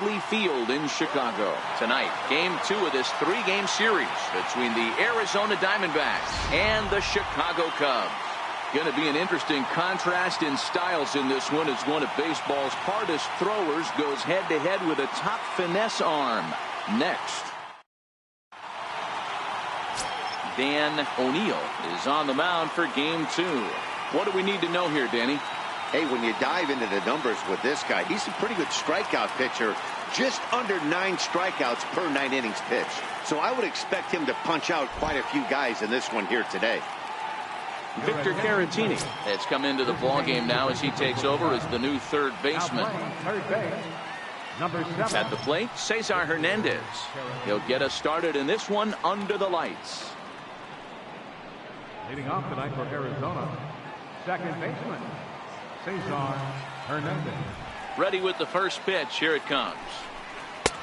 Wrigley Field in Chicago. Tonight, game 2 of this 3-game series between the Arizona Diamondbacks and the Chicago Cubs. Going to be an interesting contrast in styles in this one, as one of baseball's hardest throwers goes head-to-head with a top finesse arm. Next, Dan O'Neill is on the mound for game 2. What do we need to know here, Danny? Hey, when you dive into the numbers with this guy, he's a pretty good strikeout pitcher. Just under 9 strikeouts per 9 innings pitched. So I would expect him to punch out quite a few guys in this one here today. Victor Caratini has come into the ballgame now as he takes over as the new third baseman. At the plate, Cesar Hernandez. He'll get us started in this one under the lights. Leading off tonight for Arizona, second baseman, Cesar Hernandez. Ready with the first pitch. Here it comes.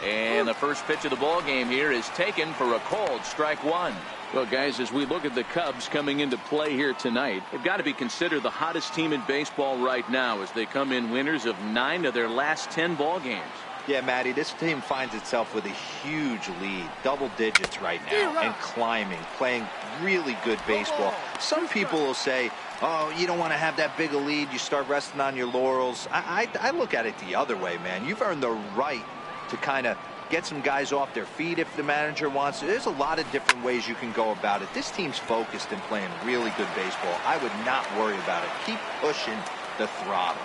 And the first pitch of the ball game here is taken for a called strike 1. Well, guys, as we look at the Cubs coming into play here tonight, they've got to be considered the hottest team in baseball right now as they come in winners of 9 of their last 10 ball games. Yeah, Matty, this team finds itself with a huge lead, double digits right now, and climbing, playing really good baseball. Some people will say, oh, you don't want to have that big a lead, you start resting on your laurels. I look at it the other way, man. You've earned the right to kind of get some guys off their feet if the manager wants to. There's a lot of different ways you can go about it. This team's focused and playing really good baseball. I would not worry about it. Keep pushing the throttle.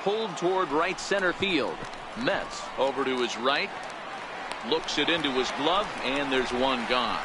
Pulled toward right center field. Metz over to his right. Looks it into his glove, and there's one gone.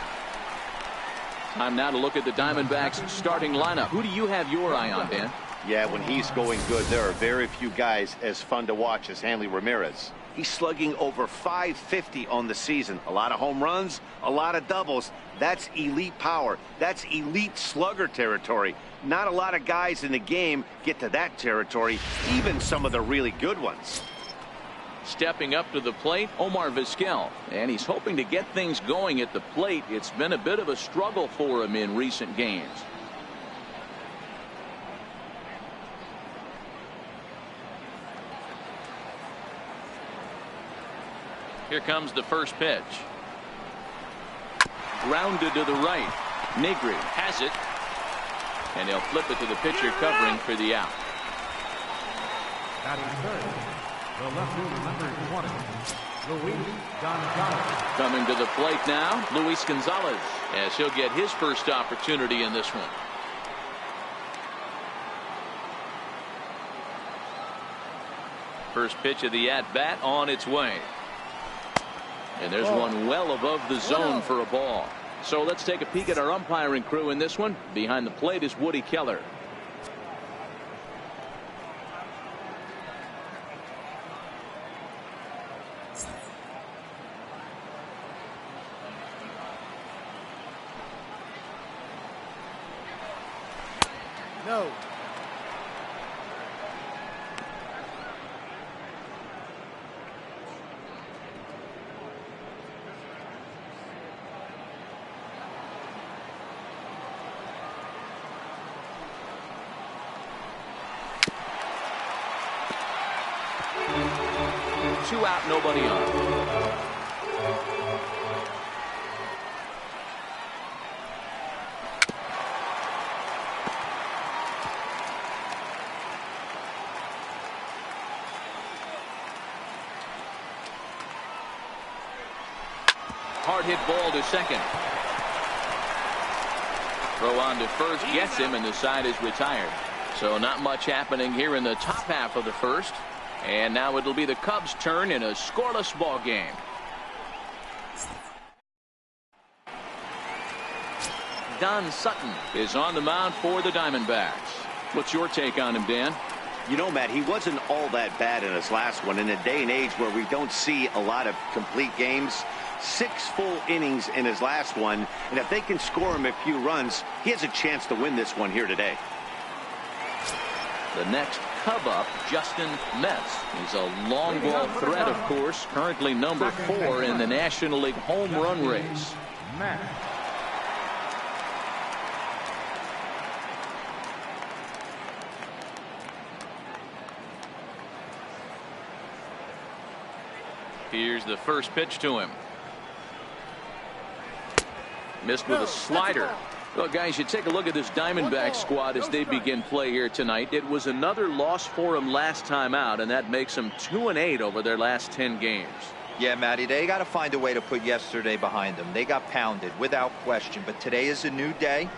Time now to look at the Diamondbacks starting lineup. Who do you have your eye on, Dan? Yeah, when he's going good, there are very few guys as fun to watch as Hanley Ramirez. He's slugging over .550 on the season. A lot of home runs, a lot of doubles. That's elite power. That's elite slugger territory. Not a lot of guys in the game get to that territory, even some of the really good ones. Stepping up to the plate, Omar Vizquel. And he's hoping to get things going at the plate. It's been a bit of a struggle for him in recent games. Here comes the first pitch. Grounded to the right. Negri has it. And he'll flip it to the pitcher covering for the out. Batting third, the left fielder, number 20, Luis Gonzalez. Coming to the plate now, Luis Gonzalez, as he'll get his first opportunity in this one. First pitch of the at-bat on its way. And there's one well above the zone for a ball. So let's take a peek at our umpiring crew in this one. Behind the plate is Woody Keller. No. Two out, nobody on. Hard hit ball to second. Throw on to first gets him, and the side is retired. So not much happening here in the top half of the first. And now it'll be the Cubs' turn in a scoreless ball game. Don Sutton is on the mound for the Diamondbacks. What's your take on him, Dan? You know, Matt, he wasn't all that bad in his last one. In a day and age where we don't see a lot of complete games, 6 full innings in his last one. And if they can score him a few runs, he has a chance to win this one here today. The next Cub up, Justin Metz. He's a long ball threat, of course, currently number 4 in the National League home run race. Here's the first pitch to him. Missed with a slider. Well, guys, you take a look at this Diamondback squad as they begin play here tonight. It was another loss for them last time out, and that makes them 2-8 over their last 10 games. Yeah, Matty, they got to find a way to put yesterday behind them. They got pounded without question, but today is a new day,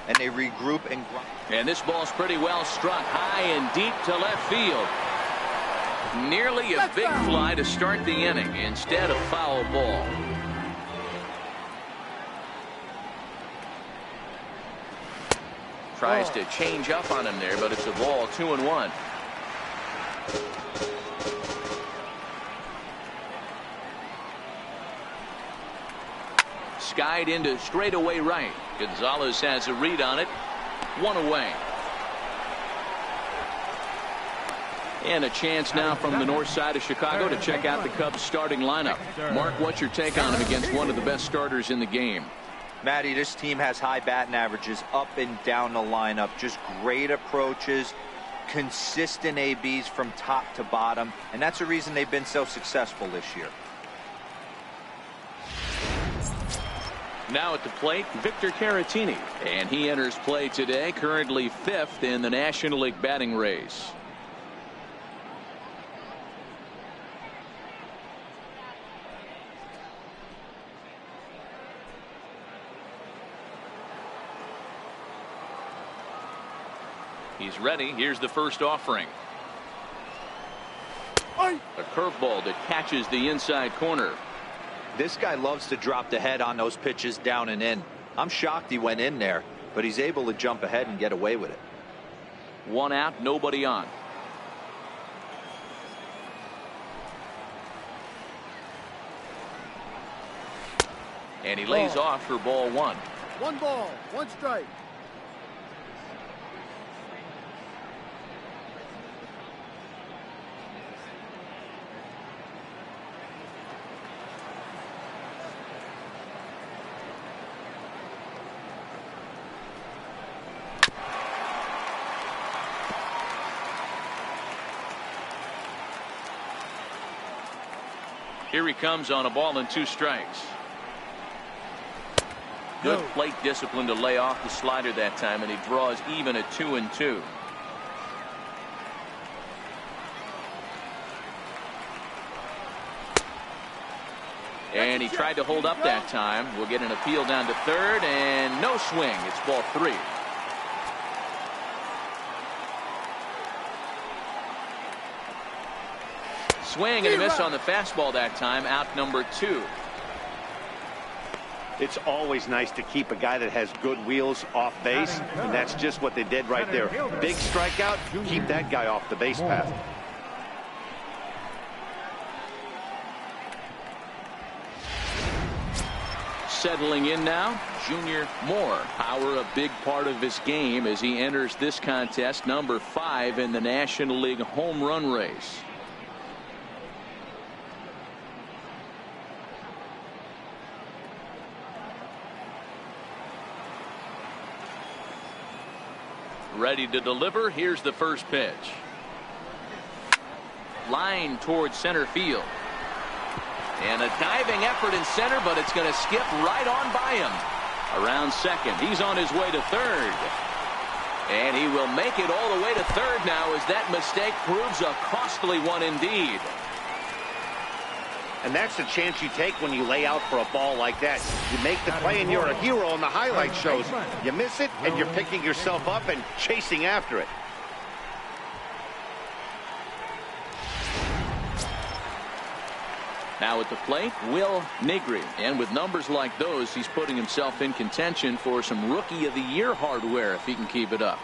and they regroup and grind. And this ball's pretty well struck high and deep to left field. Nearly a big fly to start the inning instead of foul ball. Tries to change up on him there, but it's a ball, 2-1. Skied into straightaway right. Gonzalez has a read on it. 1 away. And a chance now from the north side of Chicago to check out the Cubs starting lineup. Mark, what's your take on him against one of the best starters in the game? Matty, this team has high batting averages up and down the lineup. Just great approaches, consistent ABs from top to bottom, and that's the reason they've been so successful this year. Now at the plate, Victor Caratini, and he enters play today, currently 5th in the National League batting race. He's ready. Here's the first offering. A curveball that catches the inside corner. This guy loves to drop the head on those pitches down and in. I'm shocked he went in there, but he's able to jump ahead and get away with it. 1 out, nobody on. And he lays off for ball 1. 1 ball, 1 strike. Here he comes on a ball and 2 strikes. Good plate discipline to lay off the slider that time, and he draws even at 2-2. And he tried to hold up that time. We'll get an appeal down to third, and no swing. It's ball 3. Swing and a miss on the fastball that time. Out number 2. It's always nice to keep a guy that has good wheels off base, and that's just what they did right there. Big strikeout, keep that guy off the base path. Settling in now, Junior Moore. Power a big part of his game as he enters this contest, number 5 in the National League home run race. Ready to deliver. Here's the first pitch. Line towards center field. And a diving effort in center, but it's going to skip right on by him. Around second. He's on his way to third. And he will make it all the way to third now as that mistake proves a costly one indeed. And that's the chance you take when you lay out for a ball like that. You make the play and you're a hero on the highlight shows. You miss it and you're picking yourself up and chasing after it. Now at the plate, Will Negri. And with numbers like those, he's putting himself in contention for some Rookie of the Year hardware if he can keep it up.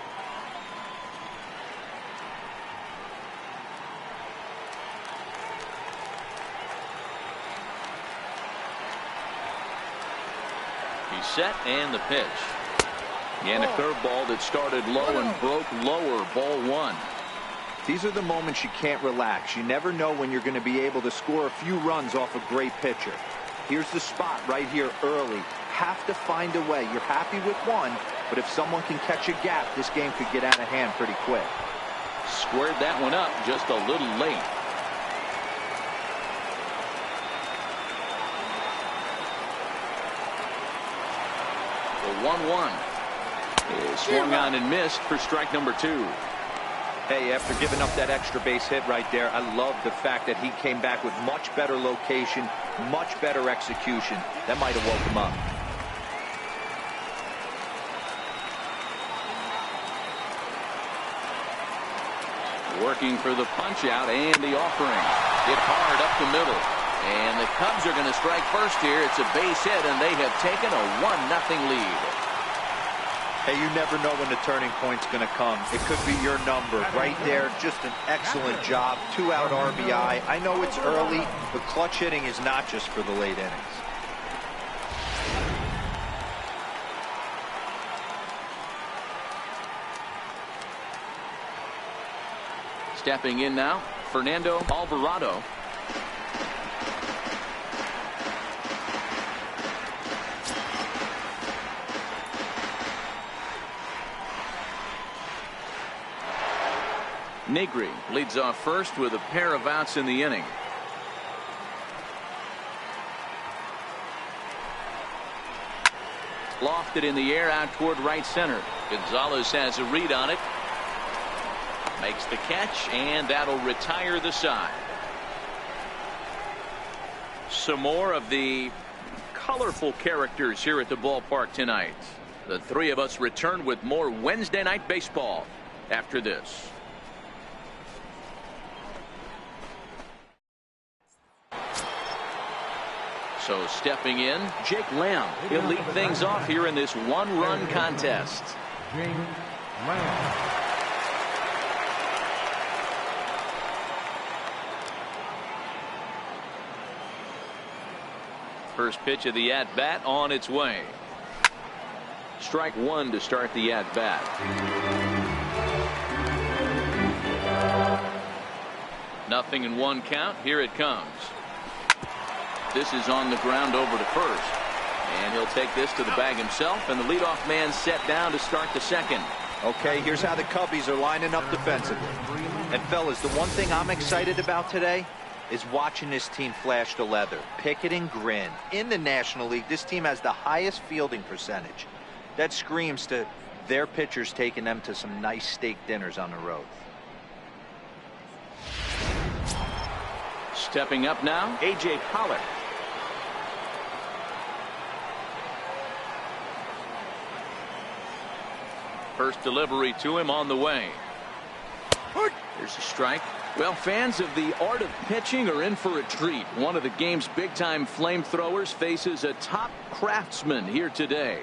He's set and the pitch. And a curveball that started low and broke lower. Ball 1. These are the moments you can't relax. You never know when you're going to be able to score a few runs off a great pitcher. Here's the spot right here early. Have to find a way. You're happy with one, but if someone can catch a gap, this game could get out of hand pretty quick. Squared that one up just a little late. The 1-1 is swung on and missed for strike number 2. Hey, after giving up that extra base hit right there, I love the fact that he came back with much better location, much better execution. That might have woke him up. Working for the punch out and the offering. Hit hard up the middle. And the Cubs are going to strike first here. It's a base hit, and they have taken a 1-0 lead. Hey, you never know when the turning point's going to come. It could be your number right there. Just an excellent job. 2-out RBI. I know it's early, but clutch hitting is not just for the late innings. Stepping in now, Fernando Alvarado. Negri leads off first with a pair of outs in the inning. Lofted in the air out toward right center. Gonzalez has a read on it. Makes the catch, and that'll retire the side. Some more of the colorful characters here at the ballpark tonight. The three of us return with more Wednesday night baseball after this. So stepping in, Jake Lamb. He'll lead things off here in this one-run contest. Jake Lamb. First pitch of the at-bat on its way. Strike one to start the at-bat. Nothing in one count. Here it comes. This is on the ground over to first. And he'll take this to the bag himself, and the leadoff man set down to start the second. Okay, here's how the Cubbies are lining up defensively. And fellas, the one thing I'm excited about today is watching this team flash the leather. Pickett and grin. In the National League, this team has the highest fielding percentage. That screams to their pitchers taking them to some nice steak dinners on the road. Stepping up now, A.J. Haller. First delivery to him on the way. There's a strike. Well, fans of the art of pitching are in for a treat. One of the game's big-time flamethrowers faces a top craftsman here today.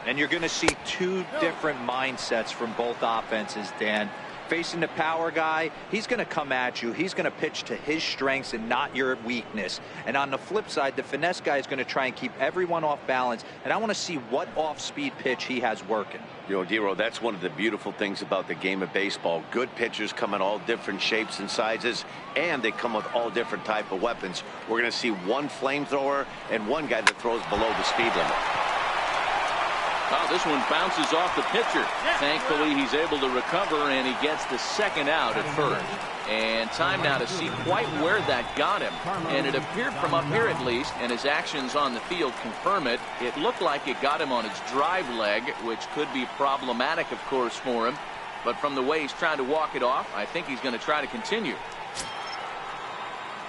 And you're going to see two different mindsets from both offenses, Dan. Facing the power guy, he's going to come at you. He's going to pitch to his strengths and not your weakness. And on the flip side, the finesse guy is going to try and keep everyone off balance. And I want to see what off-speed pitch he has working. You know, Dero, that's one of the beautiful things about the game of baseball. Good pitchers come in all different shapes and sizes, and they come with all different type of weapons. We're going to see one flamethrower and one guy that throws below the speed limit. Oh, this one bounces off the pitcher. Thankfully, he's able to recover, and he gets the second out at first. And time now to see quite where that got him. And it appeared from up here at least, and his actions on the field confirm it. It looked like it got him on his drive leg, which could be problematic, of course, for him. But from the way he's trying to walk it off, I think he's going to try to continue.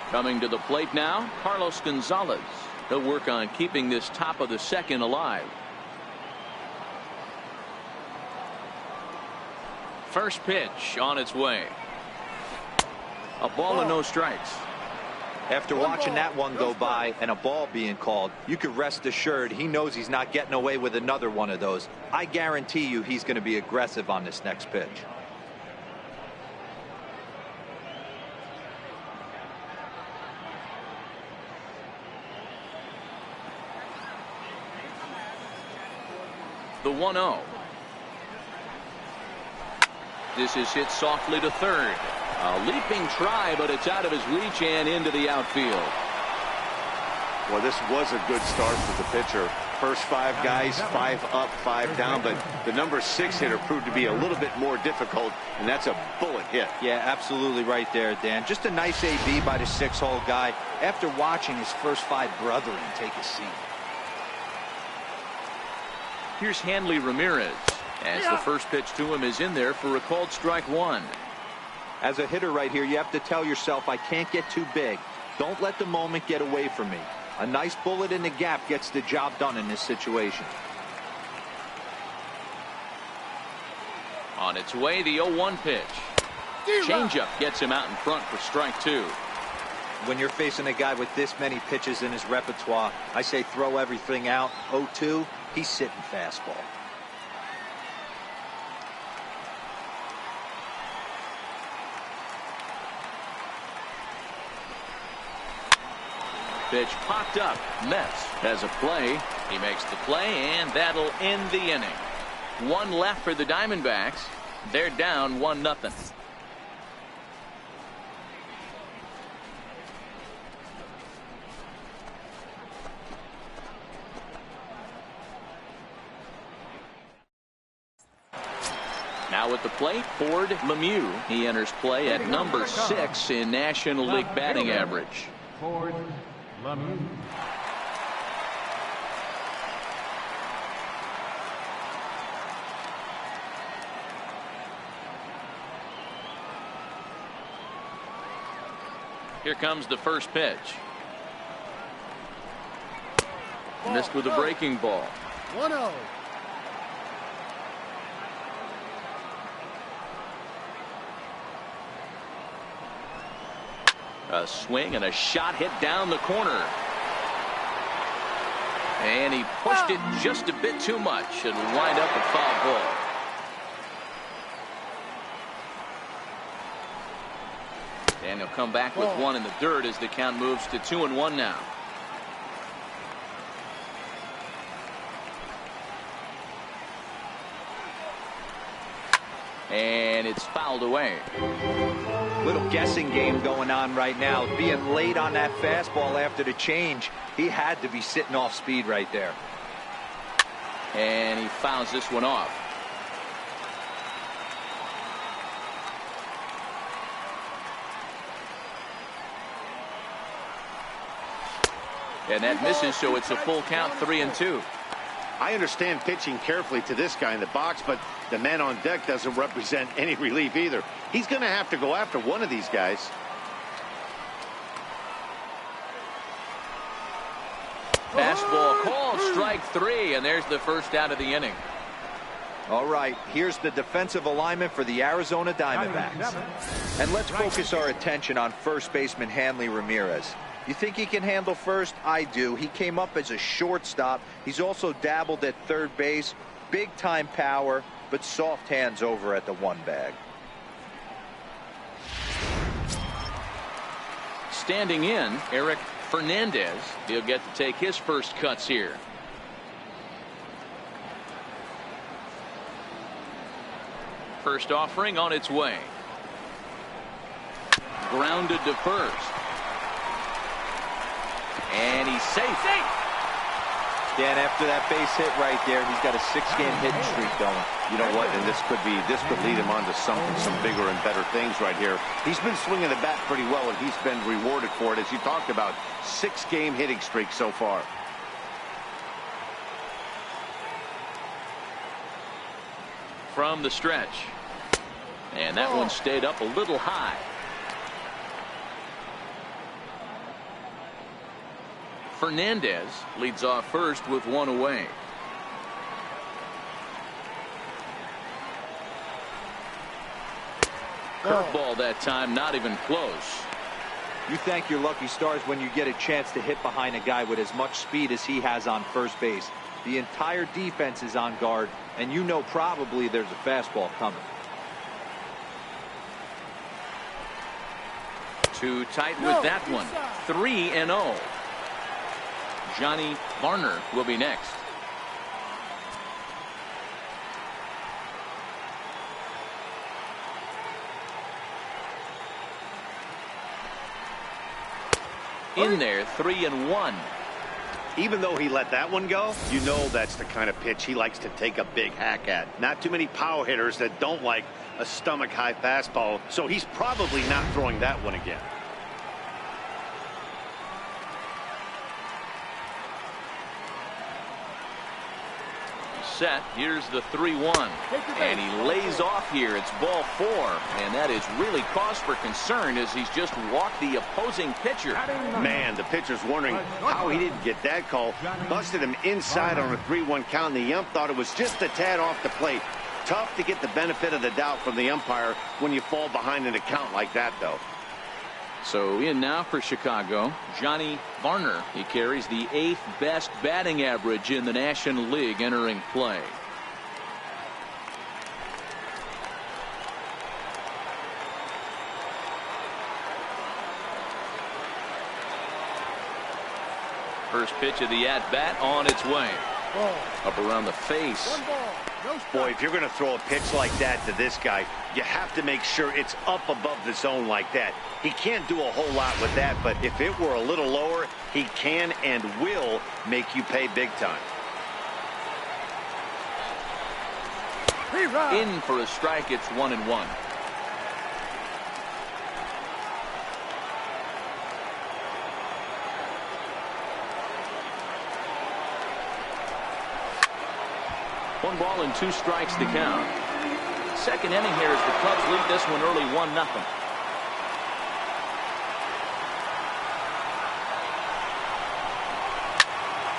Coming to the plate now, Carlos Gonzalez. He'll work on keeping this top of the second alive. First pitch on its way. A ball and no strikes. After watching that one go by and a ball being called, you could rest assured he knows he's not getting away with another one of those. I guarantee you he's going to be aggressive on this next pitch. The 1-0. This is hit softly to third. A leaping try, but it's out of his reach and into the outfield. Well, this was a good start for the pitcher. First five guys, 5 up, 5 down, but the number 6 hitter proved to be a little bit more difficult, and that's a bullet hit. Yeah, absolutely right there, Dan. Just a nice AB by the 6-hole guy after watching his first 5 brethren take a seat. Here's Hanley Ramirez, as the first pitch to him is in there for a called strike one. As a hitter right here, you have to tell yourself, I can't get too big. Don't let the moment get away from me. A nice bullet in the gap gets the job done in this situation. On its way, the 0-1 pitch. Changeup gets him out in front for strike two. When you're facing a guy with this many pitches in his repertoire, I say throw everything out. 0-2, he's sitting fastball. Pitch popped up. Metz has a play. He makes the play, and that'll end the inning. One left for the Diamondbacks. They're down 1-0. Now at the plate, Ford Lemieux. He enters play at number 6 in National League batting average. Ford Lemieux. Here comes the first pitch. Missed with a breaking ball. 1-0. A swing and a shot hit down the corner. And he pushed it just a bit too much. It'll wind up a foul ball. And he'll come back with one in the dirt as the count moves to 2-1 now. And it's fouled away. Little guessing game going on right now. Being late on that fastball after the change, he had to be sitting off speed right there. And he fouls this one off. And that misses, so it's a full count, 3-2. I understand pitching carefully to this guy in the box, but the man on deck doesn't represent any relief either. He's going to have to go after one of these guys. Fastball called, strike 3, and there's the first out of the inning. All right, here's the defensive alignment for the Arizona Diamondbacks. And let's focus our attention on first baseman Hanley Ramirez. You think he can handle first? I do. He came up as a shortstop. He's also dabbled at third base. Big time power, but soft hands over at the one bag. Standing in, Eric Fernandez. He'll get to take his first cuts here. First offering on its way. Grounded to first. And he's safe. Dan, after that base hit right there, he's got a 6-game hitting streak going. You know what? And this could lead him on to something, some bigger and better things right here. He's been swinging the bat pretty well, and he's been rewarded for it, as you talked about. 6-game hitting streak so far. From the stretch. And that one stayed up a little high. Fernandez leads off first with one away. Curveball that time, not even close. You thank your lucky stars when you get a chance to hit behind a guy with as much speed as he has on first base. The entire defense is on guard, and you know probably there's a fastball coming. Too tight with that one. 3-0. Johnny Varner will be next. In there, 3-1. Even though he let that one go, you know that's the kind of pitch he likes to take a big hack at. Not too many power hitters that don't like a stomach-high fastball, so he's probably not throwing that one again. Set. Here's the 3-1. And he lays off here. It's ball 4. And that is really cause for concern as he's just walked the opposing pitcher. Man, the pitcher's wondering how he didn't get that call. Busted him inside on a 3-1 count, and the ump thought it was just a tad off the plate. Tough to get the benefit of the doubt from the umpire when you fall behind in a count like that, though. So in now for Chicago, Johnny Varner. He carries the 8th best batting average in the National League entering play. First pitch of the at-bat on its way. Up around the face. Boy, if you're going to throw a pitch like that to this guy, you have to make sure it's up above the zone like that. He can't do a whole lot with that, but if it were a little lower, he can and will make you pay big time. In for a strike. It's 1-1. One ball and 2 strikes to count. Second inning here as the Cubs lead this one early 1-0.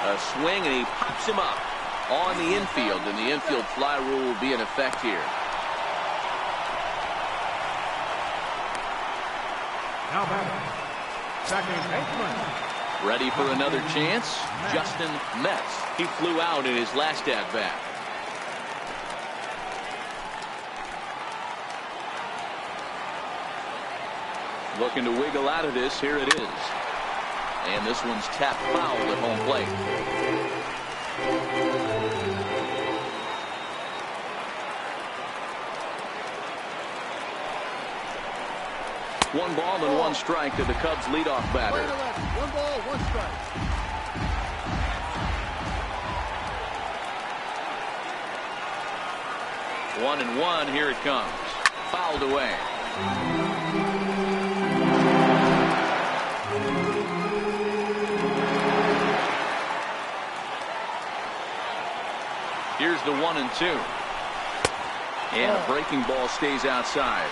A swing, and he pops him up on the infield, and the infield fly rule will be in effect here. Now batting, second baseman. Ready for another chance, Justin Metz. He flew out in his last at-bat. Looking to wiggle out of this. Here it is. And this one's tapped foul at home plate. One ball and 1 strike to the Cubs leadoff batter. 1 ball, 1 strike. One and 1. Here it comes. Fouled away. Here's the 1-2. And a breaking ball stays outside.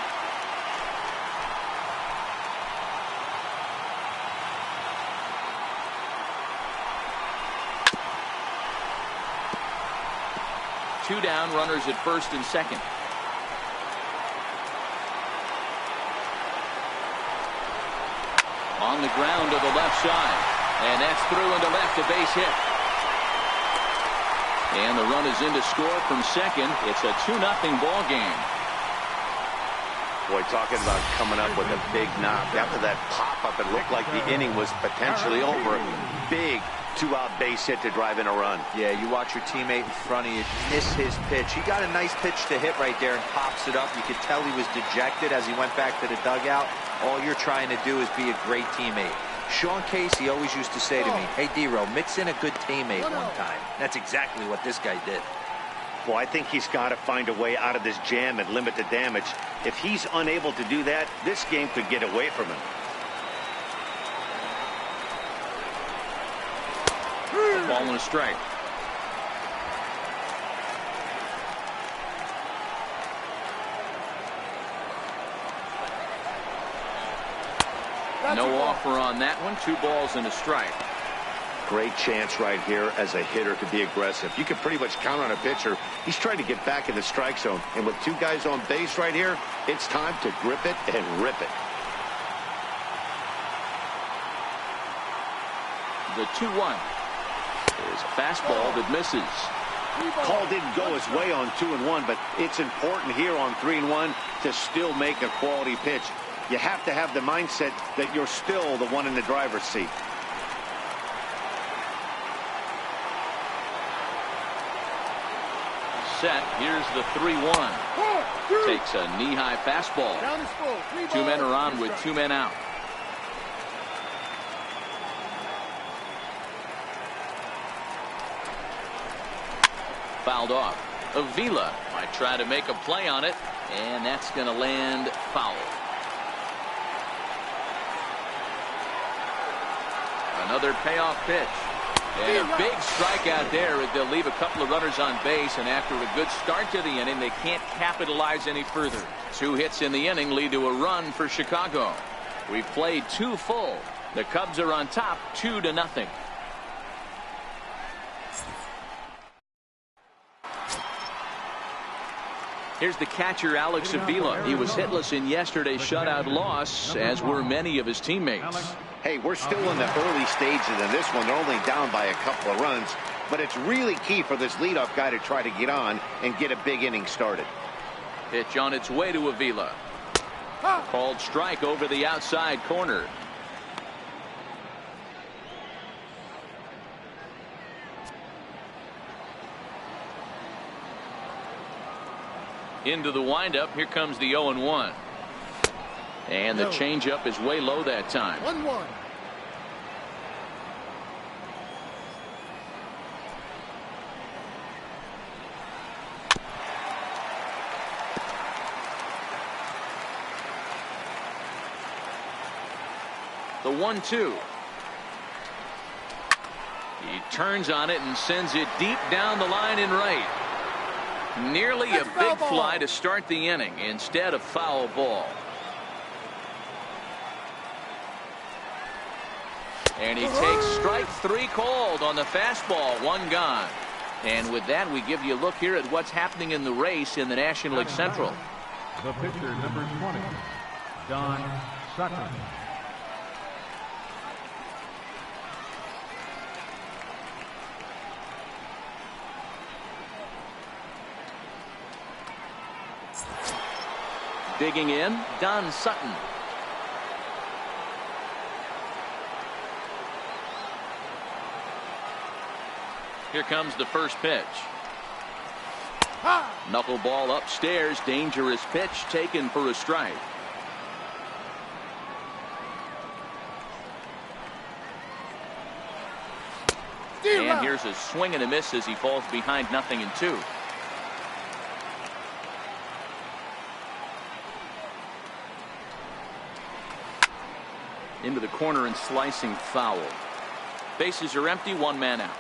Two down, runners at first and second. On the ground to the left side. And that's through into left, a base hit. And the run is in to score from second. It's a 2-0 ball game. Boy, talking about coming up with a big knock. After that pop-up, it looked like the inning was potentially over. Big 2-out base hit to drive in a run. Yeah, you watch your teammate in front of you miss his pitch. He got a nice pitch to hit right there and pops it up. You could tell he was dejected as he went back to the dugout. All you're trying to do is be a great teammate. Sean Casey always used to say to me, hey, D-Row, mix in a good teammate one time. That's exactly what this guy did. Well, I think he's got to find a way out of this jam and limit the damage. If he's unable to do that, this game could get away from him. Ball and a strike. No offer on that one. 2 balls and a strike. Great chance right here as a hitter to be aggressive. You can pretty much count on a pitcher. He's trying to get back in the strike zone. And with 2 guys on base right here, it's time to grip it and rip it. The 2-1 is a fastball that misses. Call didn't go his way on 2-1, but it's important here on 3-1 to still make a quality pitch. You have to have the mindset that you're still the one in the driver's seat. Set. Here's the 3-1. Takes a knee-high fastball. 2 men are on with 2 men out. Fouled off. Avila might try to make a play on it, and that's going to land foul. Another payoff pitch. And a big strikeout there. They'll leave a couple of runners on base, and after a good start to the inning, they can't capitalize any further. 2 hits in the inning lead to a run for Chicago. We've played 2 full. The Cubs are on top 2-0. Here's the catcher, Alex Avila. He was hitless in yesterday's shutout loss, as were many of his teammates. Hey, we're still in the early stages in this one. They're only down by a couple of runs, but it's really key for this leadoff guy to try to get on and get a big inning started. Pitch on its way to Avila. Called strike over the outside corner. Into the windup. Here comes the 0-1. And the changeup is way low that time. 1-1. The 1-2. He turns on it and sends it deep down the line in right. Nearly a big fly to start the inning instead of foul ball. And he takes strike 3 called on the fastball. 1 gone. And with that, we give you a look here at what's happening in the race in the National League Central. The pitcher, number 20, Don Sutton. Digging in, Don Sutton. Here comes the first pitch. Knuckleball upstairs. Dangerous pitch taken for a strike. And here's a swing and a miss as he falls behind 0-2. Into the corner and slicing foul. Bases are empty. 1 man out.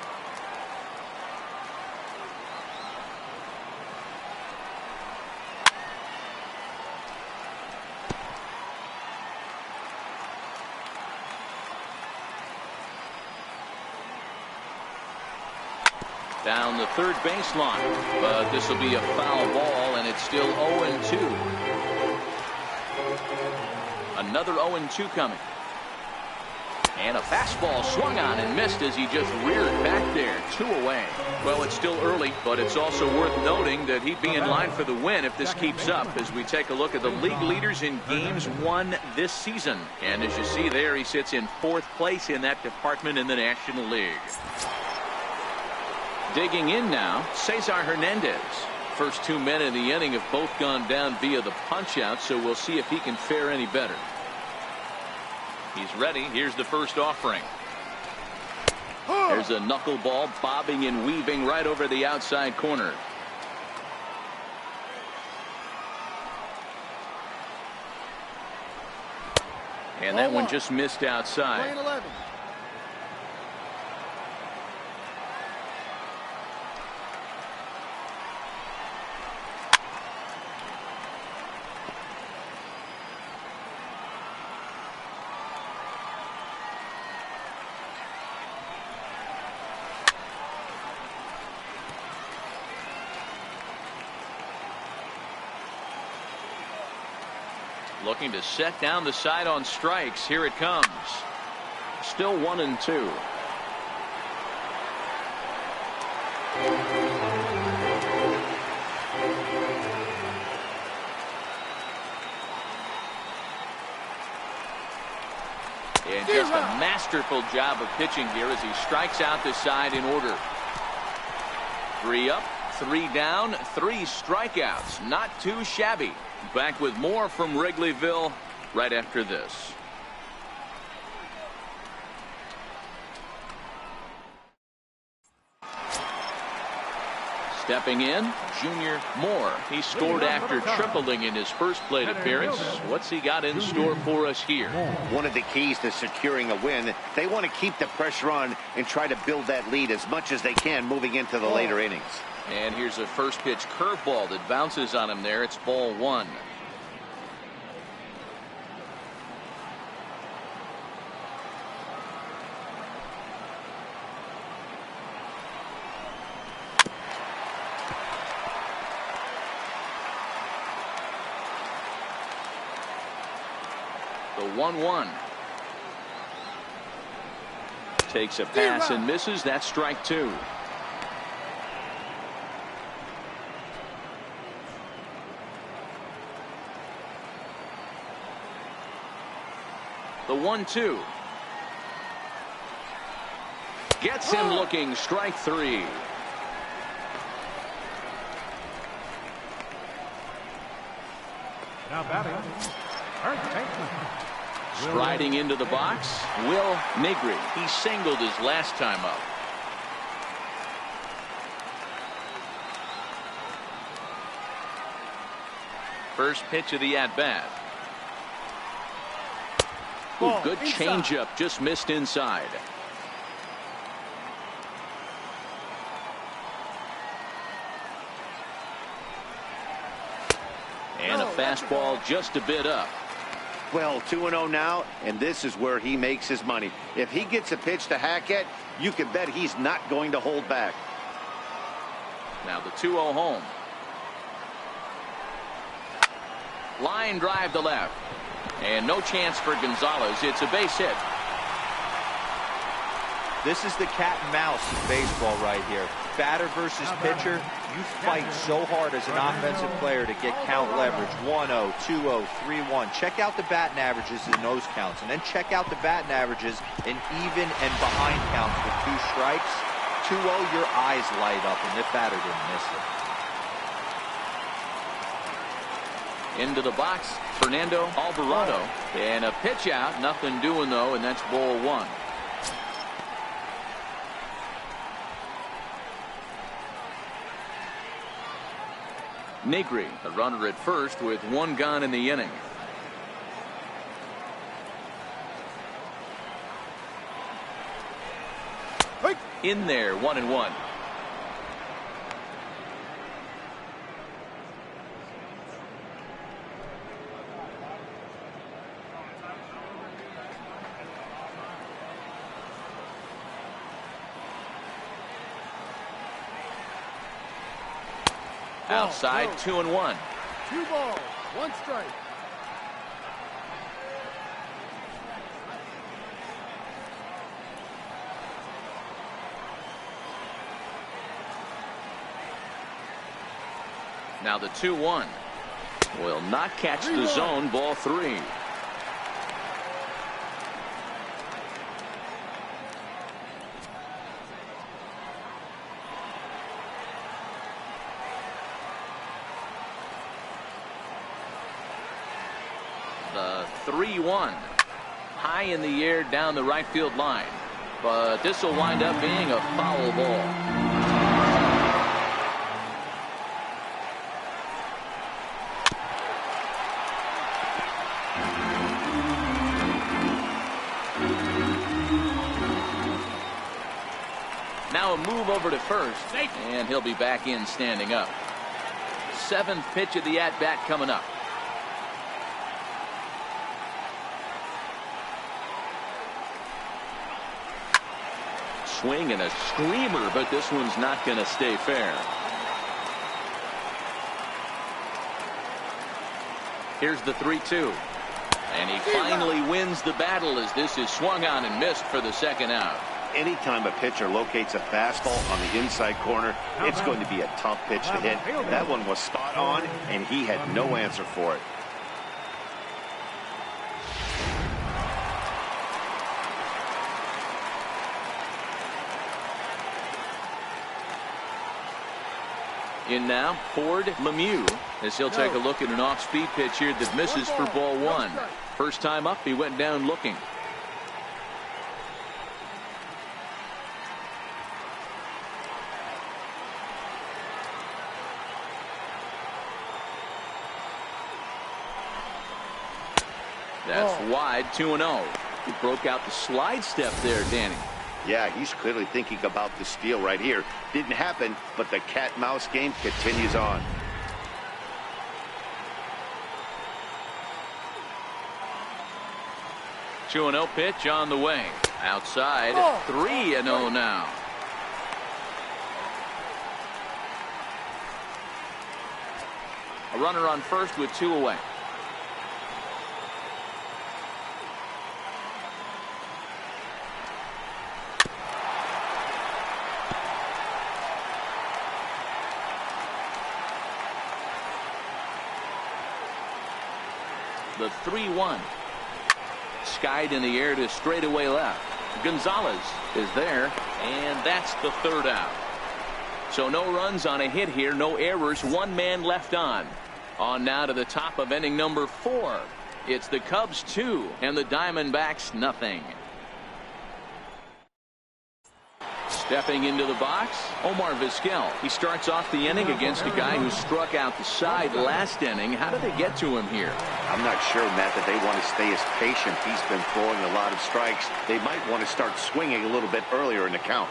Down the third baseline, but this will be a foul ball, and it's still 0-2. Another 0-2 coming. And a fastball swung on and missed as he just reared back there. 2 away. Well, it's still early, but it's also worth noting that he'd be in line for the win if this keeps up as we take a look at the league leaders in games won this season. And as you see there, he sits in 4th place in that department in the National League. Digging in now, Cesar Hernandez. First 2 men in the inning have both gone down via the punch-out, so we'll see if he can fare any better. He's ready. Here's the first offering. There's a knuckleball bobbing and weaving right over the outside corner. And that one just missed outside. 11. Looking to set down the side on strikes. Here it comes. Still 1-2. And just a masterful job of pitching here as he strikes out the side in order. 3 up, 3 down, 3 strikeouts. Not too shabby. Back with more from Wrigleyville right after this. Stepping in, Junior Moore. He scored after tripling in his first plate appearance. What's he got in store for us here? One of the keys to securing a win, they want to keep the pressure on and try to build that lead as much as they can moving into the later innings. And here's a first pitch curveball that bounces on him there. It's ball one. The 1-1. Takes a pass and misses. That's strike two. The 1-2. Gets him looking. Strike three. Now batting, third baseman. Striding into the box, Will Negri. He singled his last time up. First pitch of the at-bat. Good changeup, just missed inside. And a fastball just a bit up. Well, 2-0 now, and this is where he makes his money. If he gets a pitch to hack at, you can bet he's not going to hold back. Now the 2-0 home. Line drive to left. And no chance for Gonzalez. It's a base hit. This is the cat and mouse in baseball right here. Batter versus pitcher. You fight so hard as an offensive player to get count leverage. 1-0, 2-0, 3-1. Check out the batting averages in those counts, and then check out the batting averages in even and behind counts with two strikes. 2-0, your eyes light up, and the batter didn't miss it. Into the box, Fernando Alvarado. And a pitch out. Nothing doing, though, and that's ball one. Negri, the runner at first with one gone in the inning. In there, 1-1. Outside, 2-1. 2 balls, 1 strike. Now the 2-1 will not catch the zone. Ball three. The 3-1 high in the air down the right field line, but this will wind up being a foul ball. Now a move over to first, and he'll be back in standing up. 7th pitch of the at-bat coming up. Swing and a screamer, but this one's not going to stay fair. Here's the 3-2. And he finally wins the battle as this is swung on and missed for the second out. Anytime a pitcher locates a fastball on the inside corner, it's going to be a tough pitch to hit. That one was spot on, and he had no answer for it. In now, Ford Lemieux, as he'll take a look at an off-speed pitch here that misses for ball one. First time up, he went down looking. That's wide, 2-0. He broke out the slide step there, Danny. Yeah, he's clearly thinking about the steal right here. Didn't happen, but the cat-mouse game continues on. Two 2-0 pitch on the way. Outside, 3-0 now. A runner on first with 2 away. The 3-1. Skied in the air to straightaway left. Gonzalez is there, and that's the 3rd out. So no runs on a hit here, no errors, 1 man left on. On now to the top of inning number 4. It's the Cubs 2 and the Diamondbacks nothing. Stepping into the box, Omar Vizquel. He starts off the inning against a guy who struck out the side last inning. How did they get to him here? I'm not sure, Matt, that they want to stay as patient. He's been throwing a lot of strikes. They might want to start swinging a little bit earlier in the count.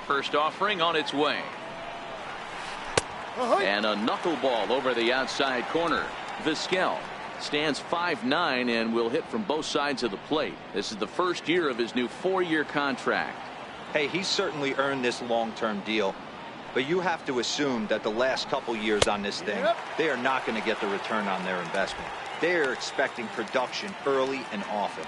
First offering on its way. And a knuckleball over the outside corner. Vizquel stands 5'9" and will hit from both sides of the plate. This is the first year of his new 4-year contract. Hey, he's certainly earned this long-term deal, but you have to assume that the last couple years on this thing, they are not going to get the return on their investment. They are expecting production early and often.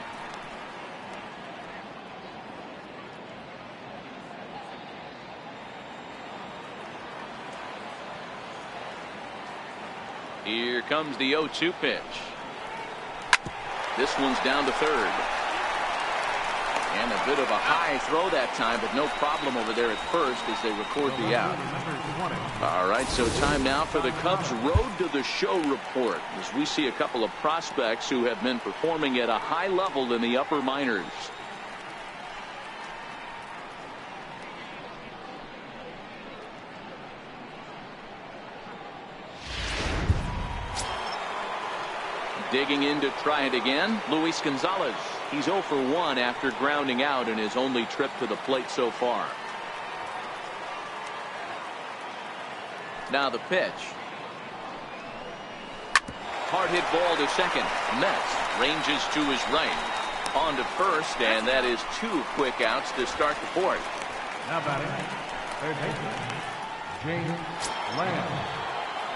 Here comes the 0-2 pitch. This one's down to 3rd. And a bit of a high throw that time, but no problem over there at first as they record the out. All right, so time now for the Cubs' Road to the Show report, as we see a couple of prospects who have been performing at a high level in the upper minors. Digging in to try it again, Luis Gonzalez. He's 0 for 1 after grounding out in his only trip to the plate so far. Now the pitch. Hard hit ball to second. Metz ranges to his right. On to first, and that is 2 quick outs to start the 4th. Now batting, third baseman, James Lamb.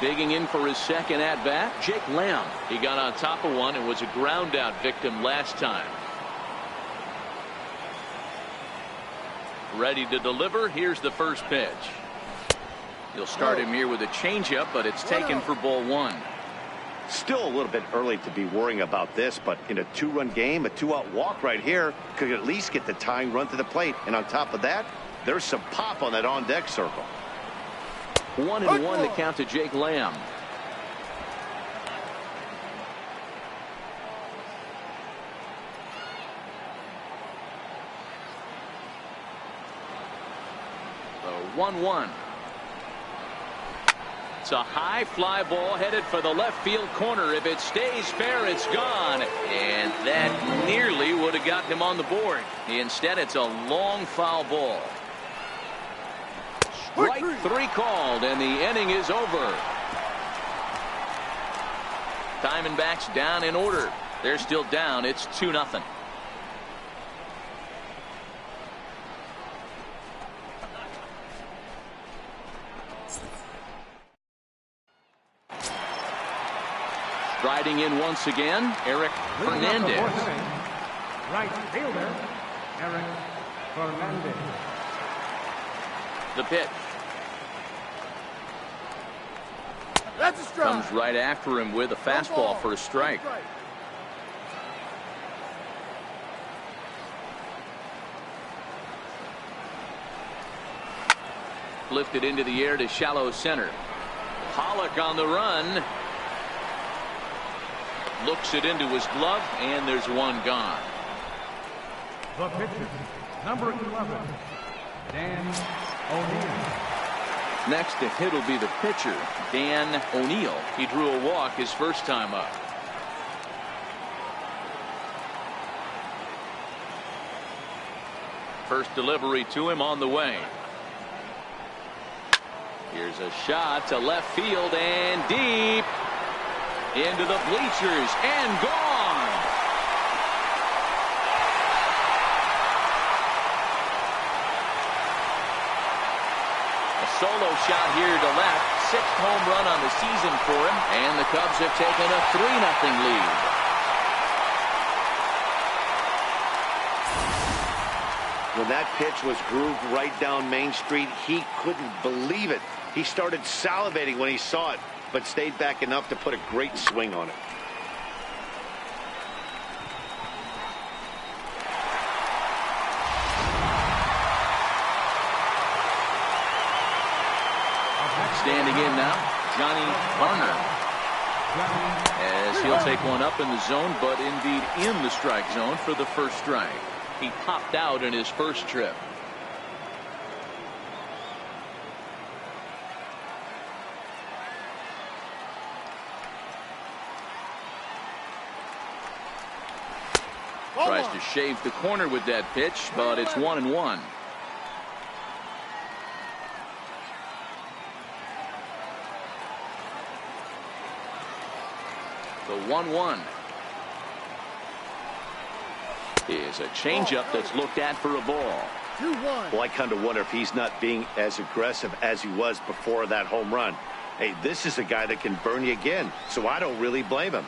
Digging in for his second at-bat, Jake Lamb. He got on top of one and was a ground-out victim last time. Ready to deliver. Here's the first pitch. He'll start him here with a changeup, but it's taken for ball 1. Still a little bit early to be worrying about this, but in a 2-run game, a 2-out walk right here could at least get the tying run to the plate. And on top of that, there's some pop on that on-deck circle. 1-1 to count to Jake Lamb. The 1-1. It's a high fly ball headed for the left field corner. If it stays fair, it's gone. And that nearly would have gotten him on the board. Instead, it's a long foul ball. Strike 3 called, and the inning is over. Diamondbacks down in order. They're still down. It's 2-0. Striding in once again, Eric Hernandez. Right fielder, Eric Hernandez. The pitch. That's a strike. Comes right after him with a fastball for a strike. Lifted into the air to shallow center. Pollock on the run. Looks it into his glove, and there's one gone. The pitcher, number 11, Dan O'Neill. Next to hit will be the pitcher, Dan O'Neill. He drew a walk his first time up. First delivery to him on the way. Here's a shot to left field and deep into the bleachers and gone. A solo shot here to left. 6th home run on the season for him, and the Cubs have taken a 3-0 lead. When that pitch was grooved right down Main Street, he couldn't believe it. He started salivating when he saw it, but stayed back enough to put a great swing on it. Standing in now, Johnny Varner, as he'll take one up in the zone, but indeed in the strike zone for the first strike. He popped out in his first trip. Tries to shave the corner with that pitch, but it's 1-1. The 1-1 is a changeup that's looked at for a ball. 2-1. Well, I kind of wonder if he's not being as aggressive as he was before that home run. Hey, this is a guy that can burn you again, so I don't really blame him.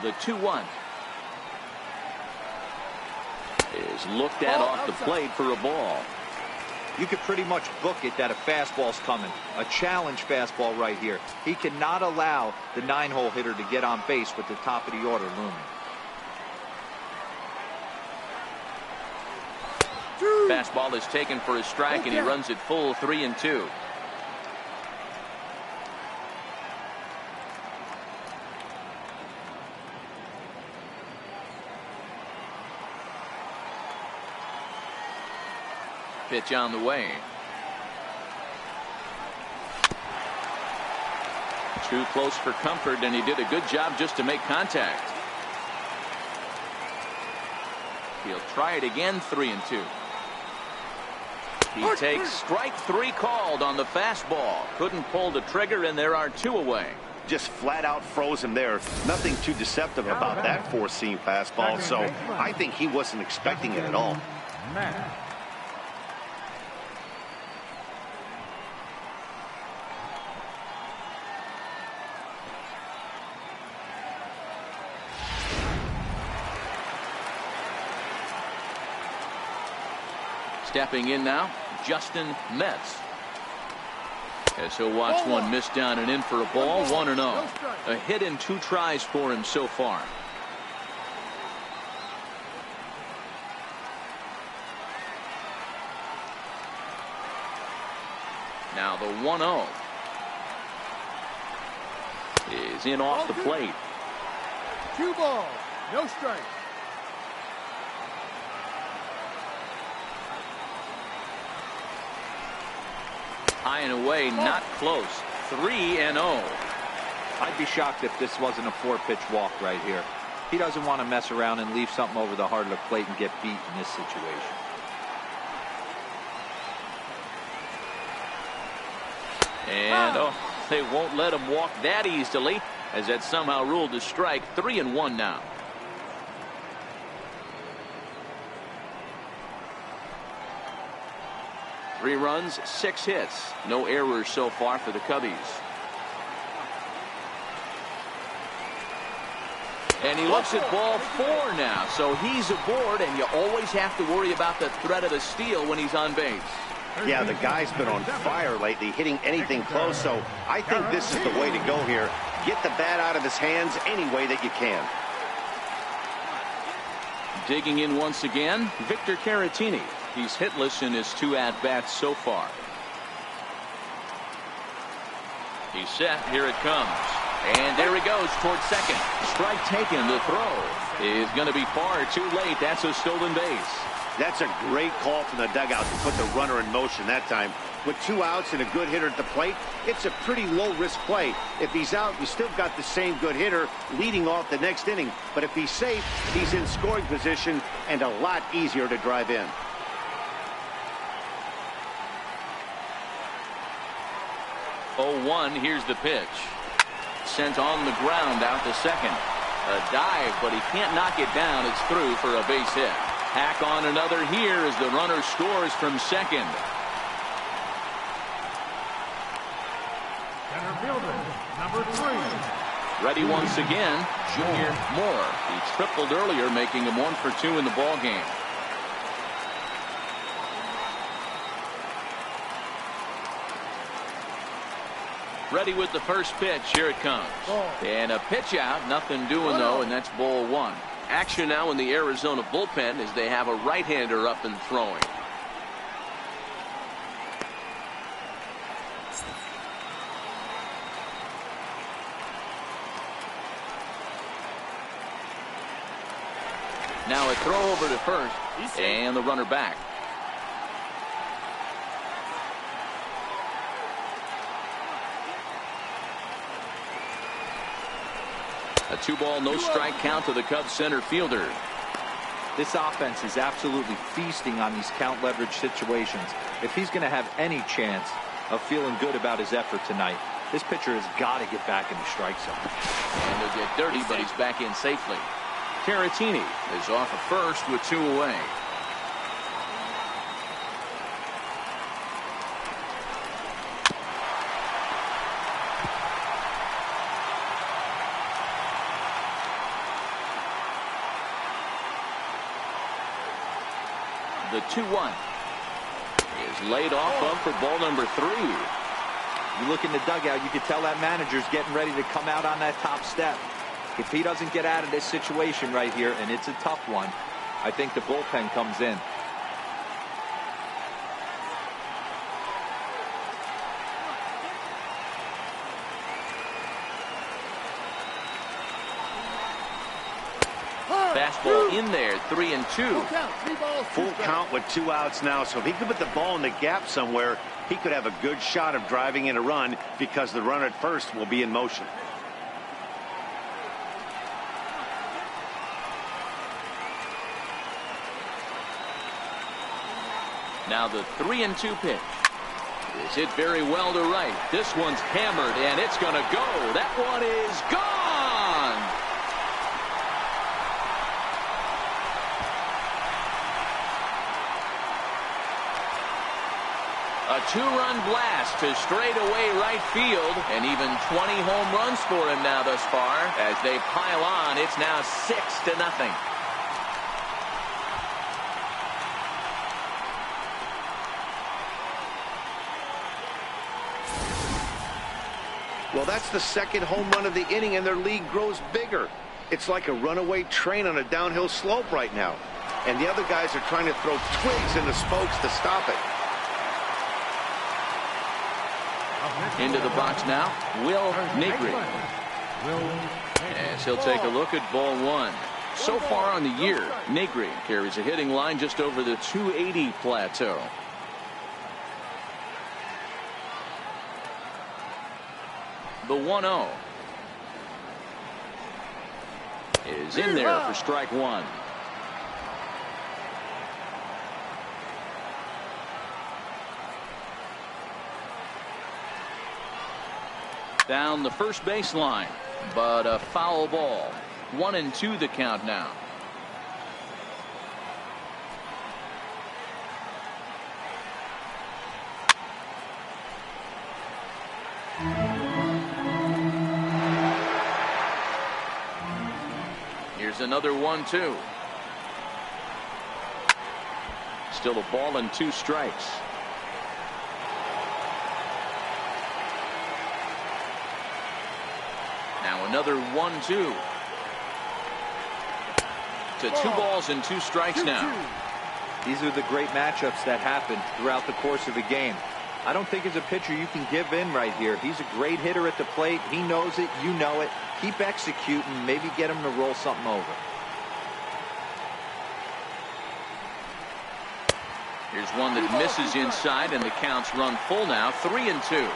The 2-1 is looked at off the plate for a ball. You could pretty much book it that a fastball's coming. A challenge fastball right here. He cannot allow the 9-hole hitter to get on base with the top of the order looming. Fastball is taken for a strike, and he runs it full 3-2. Pitch on the way. Too close for comfort, and he did a good job just to make contact. He'll try it again, 3-2. He takes strike 3 called on the fastball. Couldn't pull the trigger, and there are 2 away. Just flat out froze him there. Nothing too deceptive about that 4-seam fastball, so I think he wasn't expecting it at all. Stepping in now, Justin Metz. As he'll watch one miss down and in for a ball, 1-0. A hit in 2 tries for him so far. Now the 1-0 is in off the plate. 2 balls, no strikes. High and away, not close. 3-0. I'd be shocked if this wasn't a 4-pitch walk right here. He doesn't want to mess around and leave something over the heart of the plate and get beat in this situation. And they won't let him walk that easily, as that's somehow ruled a strike. 3-1 now. Three runs, 6 hits. No errors so far for the Cubbies. And he looks at ball 4 now, so he's aboard, and you always have to worry about the threat of a steal when he's on base. Yeah, the guy's been on fire lately, hitting anything close, so I think this is the way to go here. Get the bat out of his hands any way that you can. Digging in once again, Victor Caratini. He's hitless in his 2 at-bats so far. He's set. Here it comes. And there he goes towards second. Strike taken. The throw is going to be far too late. That's a stolen base. That's a great call from the dugout to put the runner in motion that time. With 2 outs and a good hitter at the plate, it's a pretty low-risk play. If he's out, you still got the same good hitter leading off the next inning. But if he's safe, he's in scoring position and a lot easier to drive in. Oh, 1. Here's the pitch. Sent on the ground out to second. A dive, but he can't knock it down. It's through for a base hit. Hack on another here as the runner scores from second. Center fielder, number 3. Ready once again, Junior Moore. He tripled earlier, making him 1 for 2 in the ball game. Ready with the first pitch. Here it comes. And a pitch out. Nothing doing, though, and that's ball 1. Action now in the Arizona bullpen as they have a right-hander up and throwing. Now a throw over to first, and the runner back. A 2-ball, no strike count to the Cubs center fielder. This offense is absolutely feasting on these count leverage situations. If he's going to have any chance of feeling good about his effort tonight, this pitcher has got to get back in the strike zone. And they'll get dirty, but he's back in safely. Caratini is off at first with 2 away. The 2-1 is laid off of for ball number 3. You look in the dugout, you can tell that manager's getting ready to come out on that top step. If he doesn't get out of this situation right here, and it's a tough one, I think the bullpen comes in. Fastball in there, 3-2. Full count with 2 outs now, so if he could put the ball in the gap somewhere, he could have a good shot of driving in a run because the runner at first will be in motion. Now the 3-2 pitch is hit very well to right. This one's hammered, and it's going to go. That one is gone. A 2-run blast to straightaway right field, and even 20 home runs for him now thus far. As they pile on, it's now 6-0. Well, that's the second home run of the inning, and their lead grows bigger. It's like a runaway train on a downhill slope right now. And the other guys are trying to throw twigs in the spokes to stop it. Into the box now, Will Negri. As he'll take a look at ball 1. So far on the year, Negri carries a hitting line just over the 280 plateau. The 1-0 is in there for strike 1. Down the first baseline, but a foul ball. 1-2 the count now. Here's another 1-2. Still a ball and 2 strikes. Now another 1-2. To 2 balls and 2 strikes now. These are the great matchups that happen throughout the course of a game. I don't think as a pitcher you can give in right here. He's a great hitter at the plate. He knows it. You know it. Keep executing. Maybe get him to roll something over. Here's one that misses inside, and the count's run full now, 3-2.